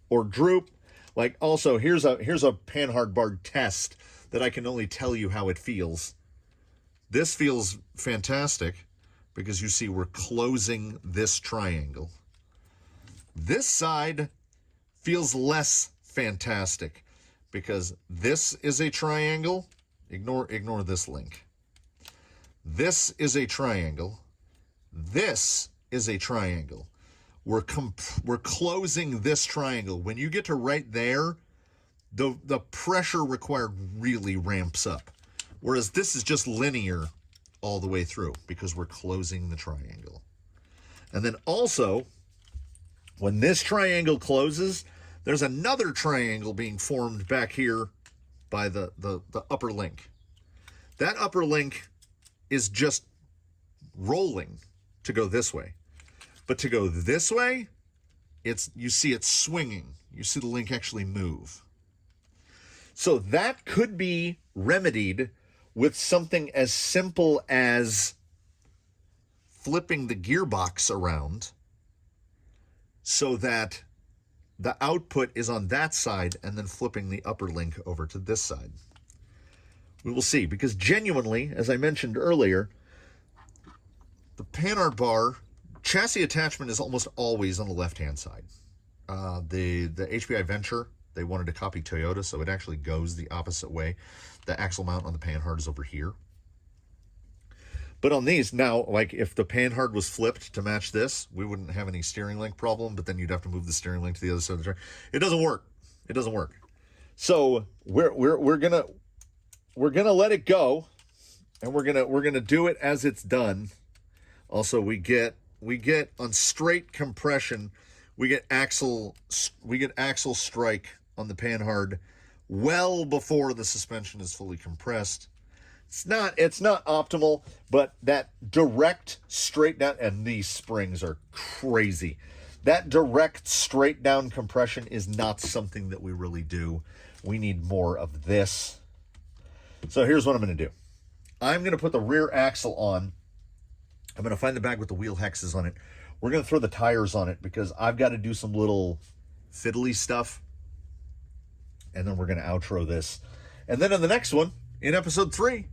or droop, like, also here's a panhard bar test that I can only tell you how it feels. This feels fantastic because you see we're closing this triangle. This side feels less fantastic because this is a triangle. Ignore this link. This is a triangle. This is a triangle. We're closing this triangle. When you get to right there, the pressure required really ramps up. Whereas this is just linear all the way through because we're closing the triangle. And then also, when this triangle closes, there's another triangle being formed back here by the upper link. That upper link is just rolling to go this way. But to go this way, you see it swinging. You see the link actually move. So that could be remedied with something as simple as flipping the gearbox around so that the output is on that side and then flipping the upper link over to this side. We will see, because genuinely, as I mentioned earlier, the panhard bar chassis attachment is almost always on the left-hand side. The HPI Venture, they wanted to copy Toyota, so it actually goes the opposite way. The axle mount on the panhard is over here. But on these, now, like, if the panhard was flipped to match this, we wouldn't have any steering link problem, but then you'd have to move the steering link to the other side of the track. It doesn't work. It doesn't work. So we're gonna let it go, and we're gonna do it as it's done. Also, we get on straight compression, we get axle strike on the panhard well before the suspension is fully compressed. It's not optimal, but that direct straight down, and these springs are crazy. That direct straight down compression is not something that we really do. We need more of this. So here's what I'm going to do. I'm going to put the rear axle on. I'm going to find the bag with the wheel hexes on it. We're going to throw the tires on it because I've got to do some little fiddly stuff. And then we're going to outro this. And then in the next one, in episode 3,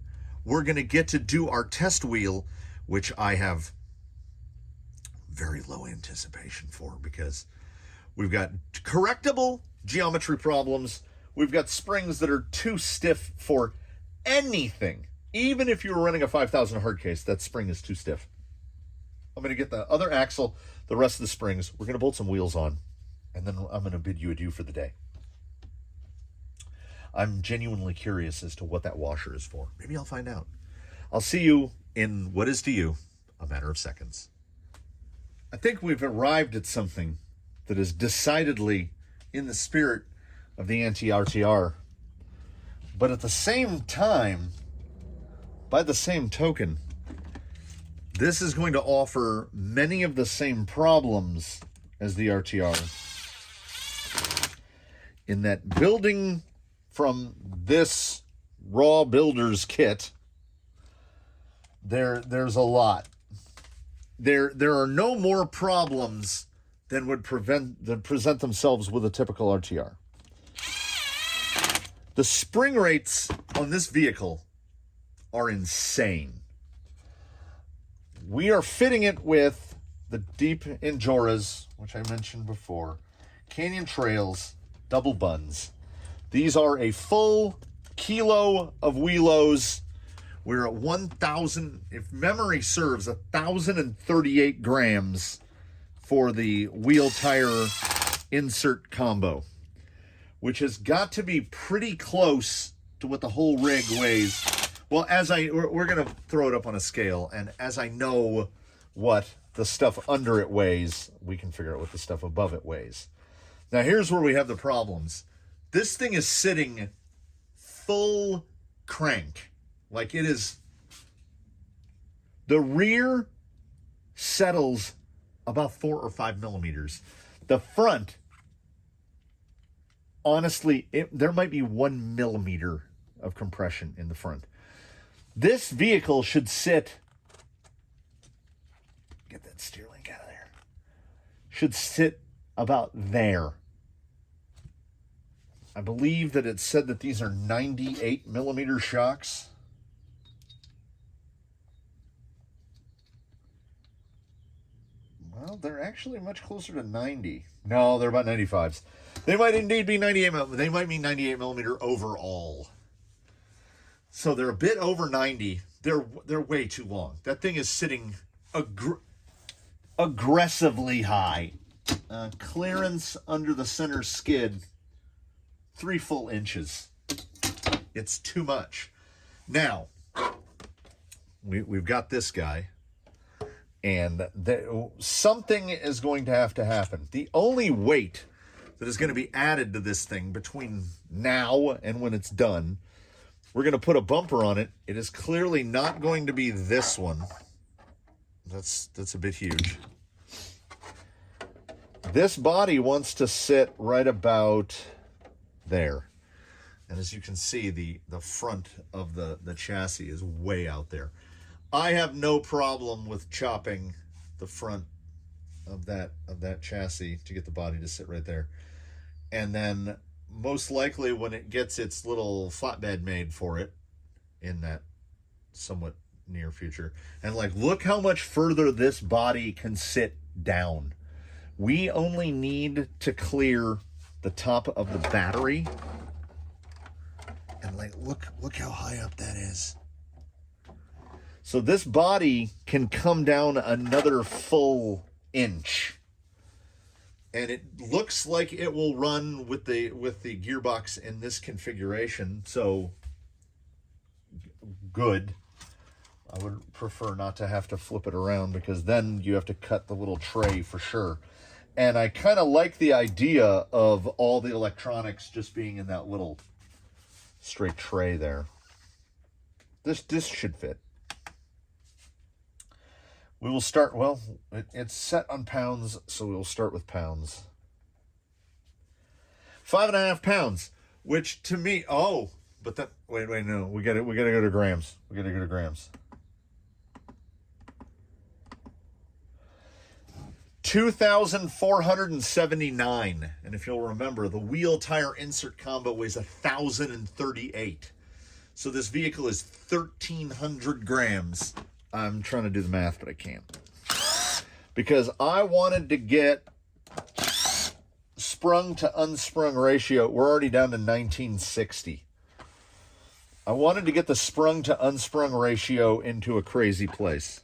we're going to get to do our test wheel, which I have very low anticipation for because we've got correctable geometry problems. We've got springs that are too stiff for anything. Even if you were running a 5,000 hard case, that spring is too stiff. I'm going to get the other axle, the rest of the springs. We're going to bolt some wheels on, and then I'm going to bid you adieu for the day. I'm genuinely curious as to what that washer is for. Maybe I'll find out. I'll see you in what is to you a matter of seconds. I think we've arrived at something that is decidedly in the spirit of the anti-RTR. But at the same time, by the same token, this is going to offer many of the same problems as the RTR. In that building from this raw builder's kit, there's a lot. There are no more problems than would present themselves with a typical RTR. The spring rates on this vehicle are insane. We are fitting it with the deep Injoras, which I mentioned before, Canyon Trails, double buns. These are a full kilo of wheelos. We're at 1,000, if memory serves, 1,038 grams for the wheel tire insert combo, which has got to be pretty close to what the whole rig weighs. Well, we're going to throw it up on a scale, and as I know what the stuff under it weighs, we can figure out what the stuff above it weighs. Now, here's where we have the problems. This thing is sitting full crank. Like it is, the rear settles about 4 or 5 millimeters. The front, honestly, there might be 1 millimeter of compression in the front. This vehicle should sit, get that steer link out of there, should sit about there. I believe that it said that these are 98 millimeter shocks. Well, they're actually much closer to 90. No, they're about 95s. They might indeed be 98. They might be 98 millimeter overall. So they're a bit over 90. They're way too long. That thing is sitting aggressively high. Clearance under the center skid, 3 full inches. It's too much. Now, we've got this guy. And something is going to have to happen. The only weight that is going to be added to this thing between now and when it's done, we're going to put a bumper on it. It is clearly not going to be this one. That's a bit huge. This body wants to sit right about there. And as you can see, the front of the chassis is way out there. I have no problem with chopping the front of that chassis to get the body to sit right there. And then most likely when it gets its little flatbed made for it in that somewhat near future. And like, look how much further this body can sit down. We only need to clear the top of the battery. And like, look how high up that is. So this body can come down another full inch. And it looks like it will run with the gearbox in this configuration. So good. I would prefer not to have to flip it around because then you have to cut the little tray for sure. And I kind of like the idea of all the electronics just being in that little straight tray there. This should fit. We will start, well, it's set on pounds, so we will start with pounds. 5.5 pounds, which to me, oh, but that, wait, no, we gotta go to grams. We gotta go to grams. 2,479. And if you'll remember, the wheel tire insert combo weighs 1,038. So this vehicle is 1,300 grams. I'm trying to do the math, but I can't. Because I wanted to get sprung to unsprung ratio. We're already down to 1960. I wanted to get the sprung to unsprung ratio into a crazy place.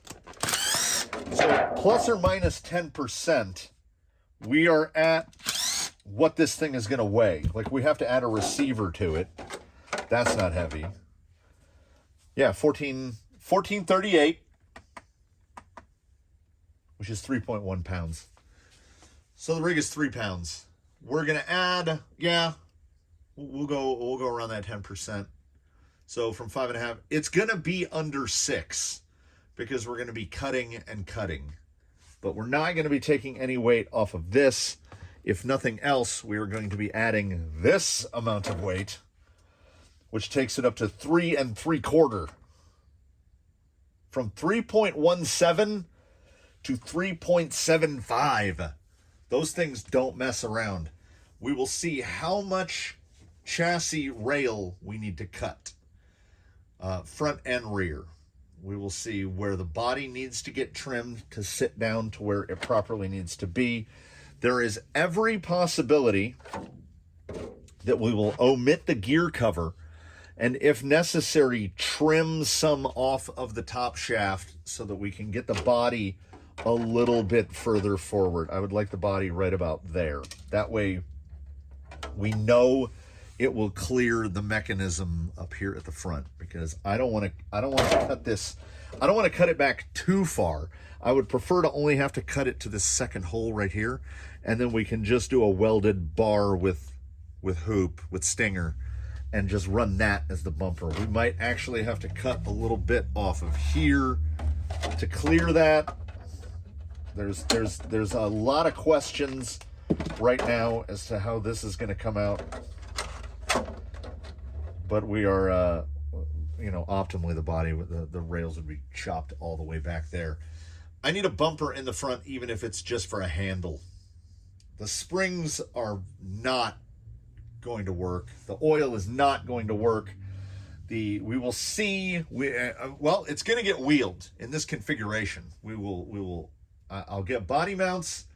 So plus or minus 10%, we are at what this thing is going to weigh. Like, we have to add a receiver to it. That's not heavy. Yeah, 1438, which is 3.1 pounds. So the rig is 3 pounds. We're going to add, yeah, we'll go around that 10%. So from 5.5, it's going to be under 6 because we're going to be cutting and cutting. But we're not going to be taking any weight off of this. If nothing else, we are going to be adding this amount of weight, which takes it up to 3 3/4. From 3.17 to 3.75. Those things don't mess around. We will see how much chassis rail we need to cut, front and rear. We will see where the body needs to get trimmed to sit down to where it properly needs to be. There is every possibility that we will omit the gear cover and, if necessary, trim some off of the top shaft so that we can get the body a little bit further forward. I would like the body right about there. That way we know it will clear the mechanism up here at the front, because I don't want to cut this. I don't want to cut it back too far. I would prefer to only have to cut it to this second hole right here, and then we can just do a welded bar with hoop, with stinger, and just run that as the bumper. We might actually have to cut a little bit off of here to clear that. There's a lot of questions right now as to how this is going to come out. But we are, optimally the body, the rails would be chopped all the way back there. I need a bumper in the front, even if it's just for a handle. The springs are not going to work. The oil is not going to work. We will see. It's going to get wheeled in this configuration. I'll get body mounts,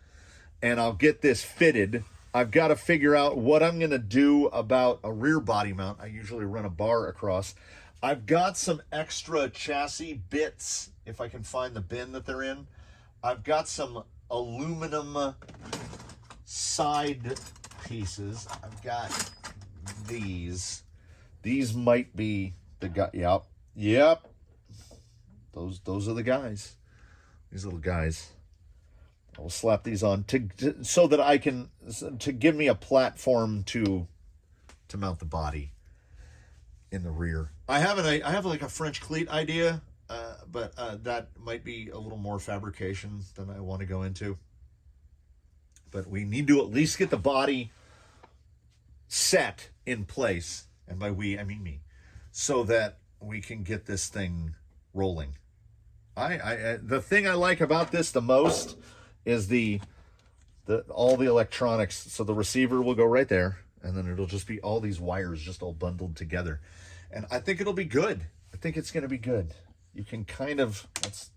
and I'll get this fitted. I've got to figure out what I'm going to do about a rear body mount. I usually run a bar across. I've got some extra chassis bits, if I can find the bin that they're in. I've got some aluminum side pieces. I've got these. These might be the guy. Yep. Those are the guys. These little guys. I will slap these on so that I can, to give me a platform to mount the body in the rear. I have like a French cleat idea, but that might be a little more fabrication than I want to go into. But we need to at least get the body set in place, and by we I mean me, so that we can get this thing rolling. The thing I like about this the most is all the electronics. So the receiver will go right there, and then it'll just be all these wires just all bundled together. And I think it'll be good. I think it's going to be good. You can kind of, let's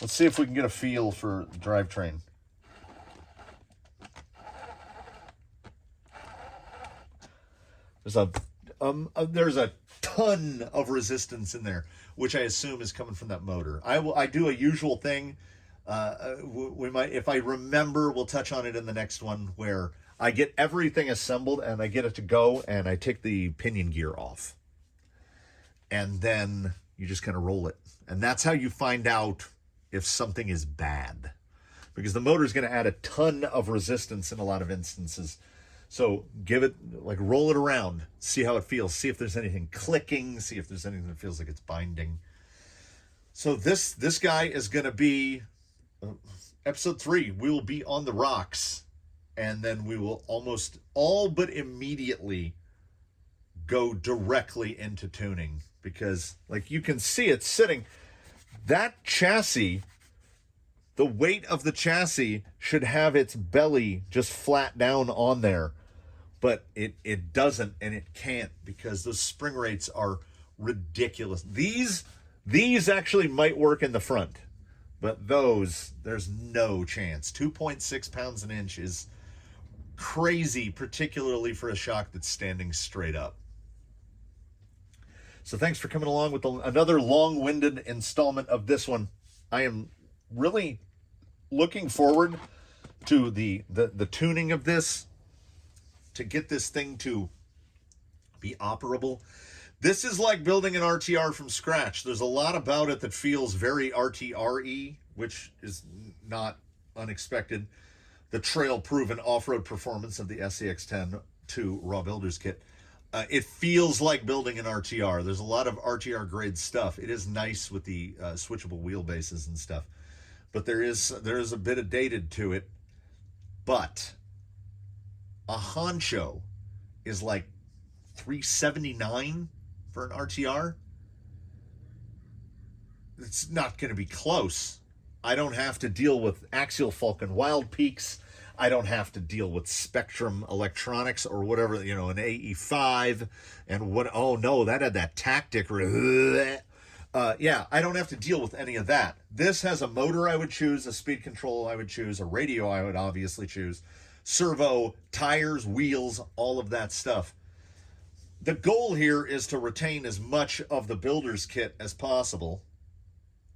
see if we can get a feel for the drivetrain. There's a ton of resistance in there, which I assume is coming from that motor. I do a usual thing. We might, if I remember, we'll touch on it in the next one, where I get everything assembled and I get it to go, and I take the pinion gear off, and then you just kind of roll it. And that's how you find out if something is bad, because the motor is going to add a ton of resistance in a lot of instances. So give it, like, roll it around, see how it feels, see if there's anything clicking, see if there's anything that feels like it's binding. So this guy is going to be episode 3. We will be on the rocks, and then we will almost all but immediately go directly into tuning, because, like, you can see it sitting. That chassis, the weight of the chassis should have its belly just flat down on there, but it doesn't, and it can't, because those spring rates are ridiculous. These actually might work in the front, but those, there's no chance. 2.6 pounds an inch is crazy, particularly for a shock that's standing straight up. So thanks for coming along with another long-winded installment of this one. I am really looking forward to the tuning of this, to get this thing to be operable. This is like building an RTR from scratch. There's a lot about it that feels very RTR-y, which is not unexpected. The trail-proven off-road performance of the SCX-10-2 Raw Builders Kit. It feels like building an RTR. There's a lot of RTR grade stuff. It is nice with the switchable wheelbases and stuff, but there is a bit of dated to it. But a honcho is like $379 for an RTR. It's not going to be close. I don't have to deal with Axial Falcon Wild Peaks. I don't have to deal with Spectrum Electronics or whatever, an AE5 and what, oh no, that had that tactic. Yeah, I don't have to deal with any of that. This has a motor I would choose, a speed control I would choose, a radio I would obviously choose, servo, tires, wheels, all of that stuff. The goal here is to retain as much of the builder's kit as possible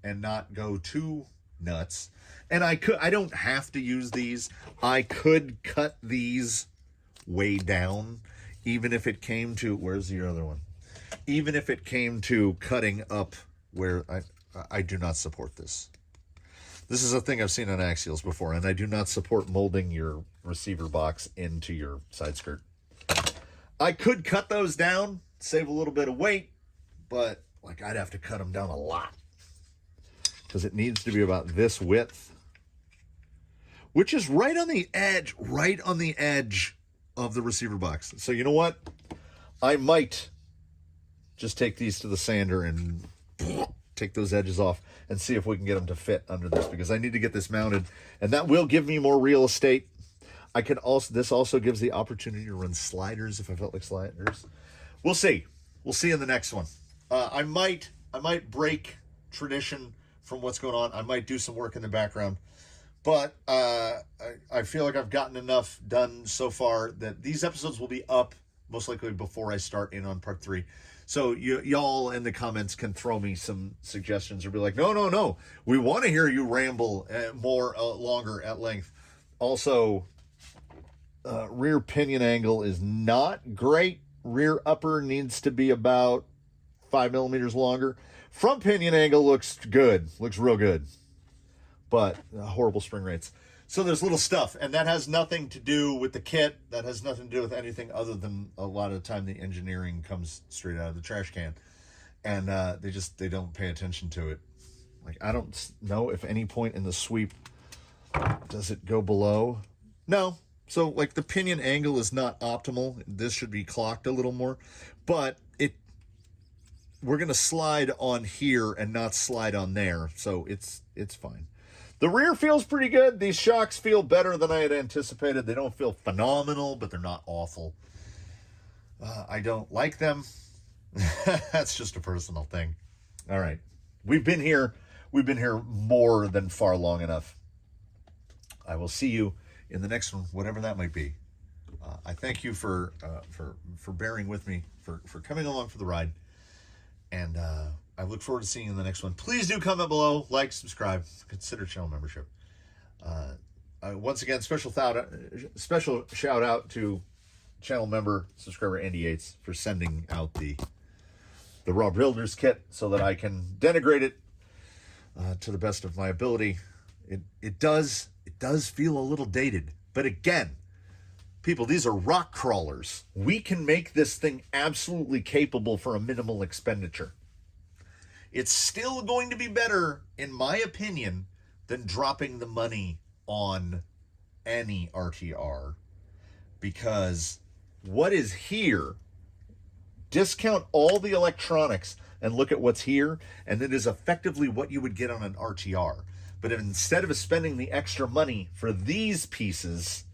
and not go too nuts. And I don't have to use these. I could cut these way down, even if it came to, where's your other one? Even if it came to cutting up where I do not support this. This is a thing I've seen on axials before, and I do not support molding your receiver box into your side skirt. I could cut those down, save a little bit of weight, but like I'd have to cut them down a lot, because it needs to be about this width, which is right on the edge of the receiver box. So you know what? I might just take these to the sander and take those edges off and see if we can get them to fit under this, because I need to get this mounted, and that will give me more real estate. This also gives the opportunity to run sliders if I felt like sliders. We'll see. We'll see in the next one. I might break tradition from what's going on. I might do some work in the background, but I feel like I've gotten enough done so far that these episodes will be up most likely before I start in on part 3. So y'all in the comments can throw me some suggestions or be like, no, we want to hear you ramble more longer at length. Also, rear pinion angle is not great. Rear upper needs to be about 5 millimeters longer. Front pinion angle looks good, looks real good, but horrible spring rates. So there's little stuff, and that has nothing to do with the kit. That has nothing to do with anything other than a lot of the time the engineering comes straight out of the trash can, and they don't pay attention to it. Like, I don't know if any point in the sweep does it go below. No. So like the pinion angle is not optimal. This should be clocked a little more, but we're going to slide on here and not slide on there. So it's fine. The rear feels pretty good. These shocks feel better than I had anticipated. They don't feel phenomenal, but they're not awful. I don't like them. That's just a personal thing. All right. We've been here more than far long enough. I will see you in the next one, whatever that might be. I thank you for bearing with me, for coming along for the ride. And I look forward to seeing you in the next one. Please do comment below, like, subscribe, consider channel membership. Once again, special shout out to channel member subscriber Andy Yates for sending out the Raw Builders Kit so that I can denigrate it to the best of my ability. It does feel a little dated, but again, People, these are rock crawlers. We can make this thing absolutely capable for a minimal expenditure. It's still going to be better, in my opinion, than dropping the money on any RTR, because what is here, discount all the electronics and look at what's here, and it is effectively what you would get on an RTR. But instead of spending the extra money for these pieces,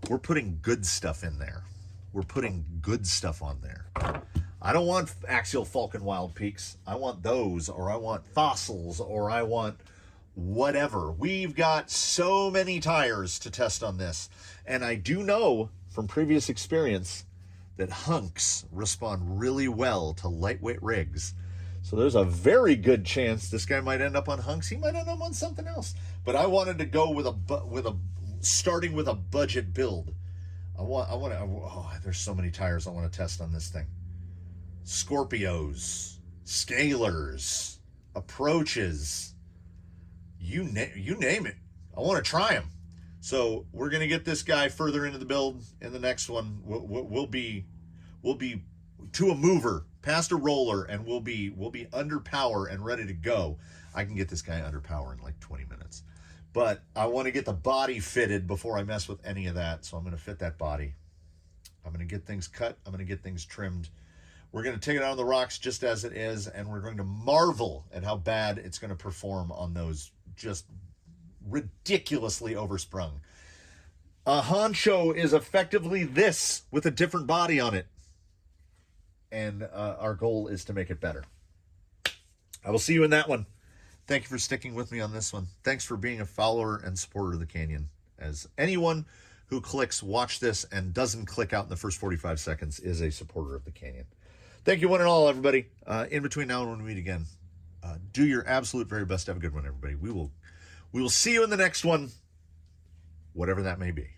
we're putting good stuff in there. We're putting good stuff on there. I don't want axial Falcon Wild Peaks. I want those, or I want fossils, or I want whatever. We've got so many tires to test on this. And I do know from previous experience that hunks respond really well to lightweight rigs. So there's a very good chance this guy might end up on hunks. He might end up on something else. But I wanted to go starting with a budget build. There's so many tires I want to test on this thing. Scorpios, scalers, approaches, you name it. I want to try them. So we're going to get this guy further into the build. In the next one, we'll be to a mover, past a roller, and we'll be under power and ready to go. I can get this guy under power in like 20 minutes. But I want to get the body fitted before I mess with any of that. So I'm going to fit that body. I'm going to get things cut. I'm going to get things trimmed. We're going to take it out of the rocks just as it is, and we're going to marvel at how bad it's going to perform on those just ridiculously oversprung. A honcho is effectively this with a different body on it. And our goal is to make it better. I will see you in that one. Thank you for sticking with me on this one. Thanks for being a follower and supporter of the Canyon. As anyone who clicks watch this and doesn't click out in the first 45 seconds is a supporter of the Canyon. Thank you one and all, everybody. In between now and when we meet again, do your absolute very best. Have a good one, everybody. We will see you in the next one, whatever that may be.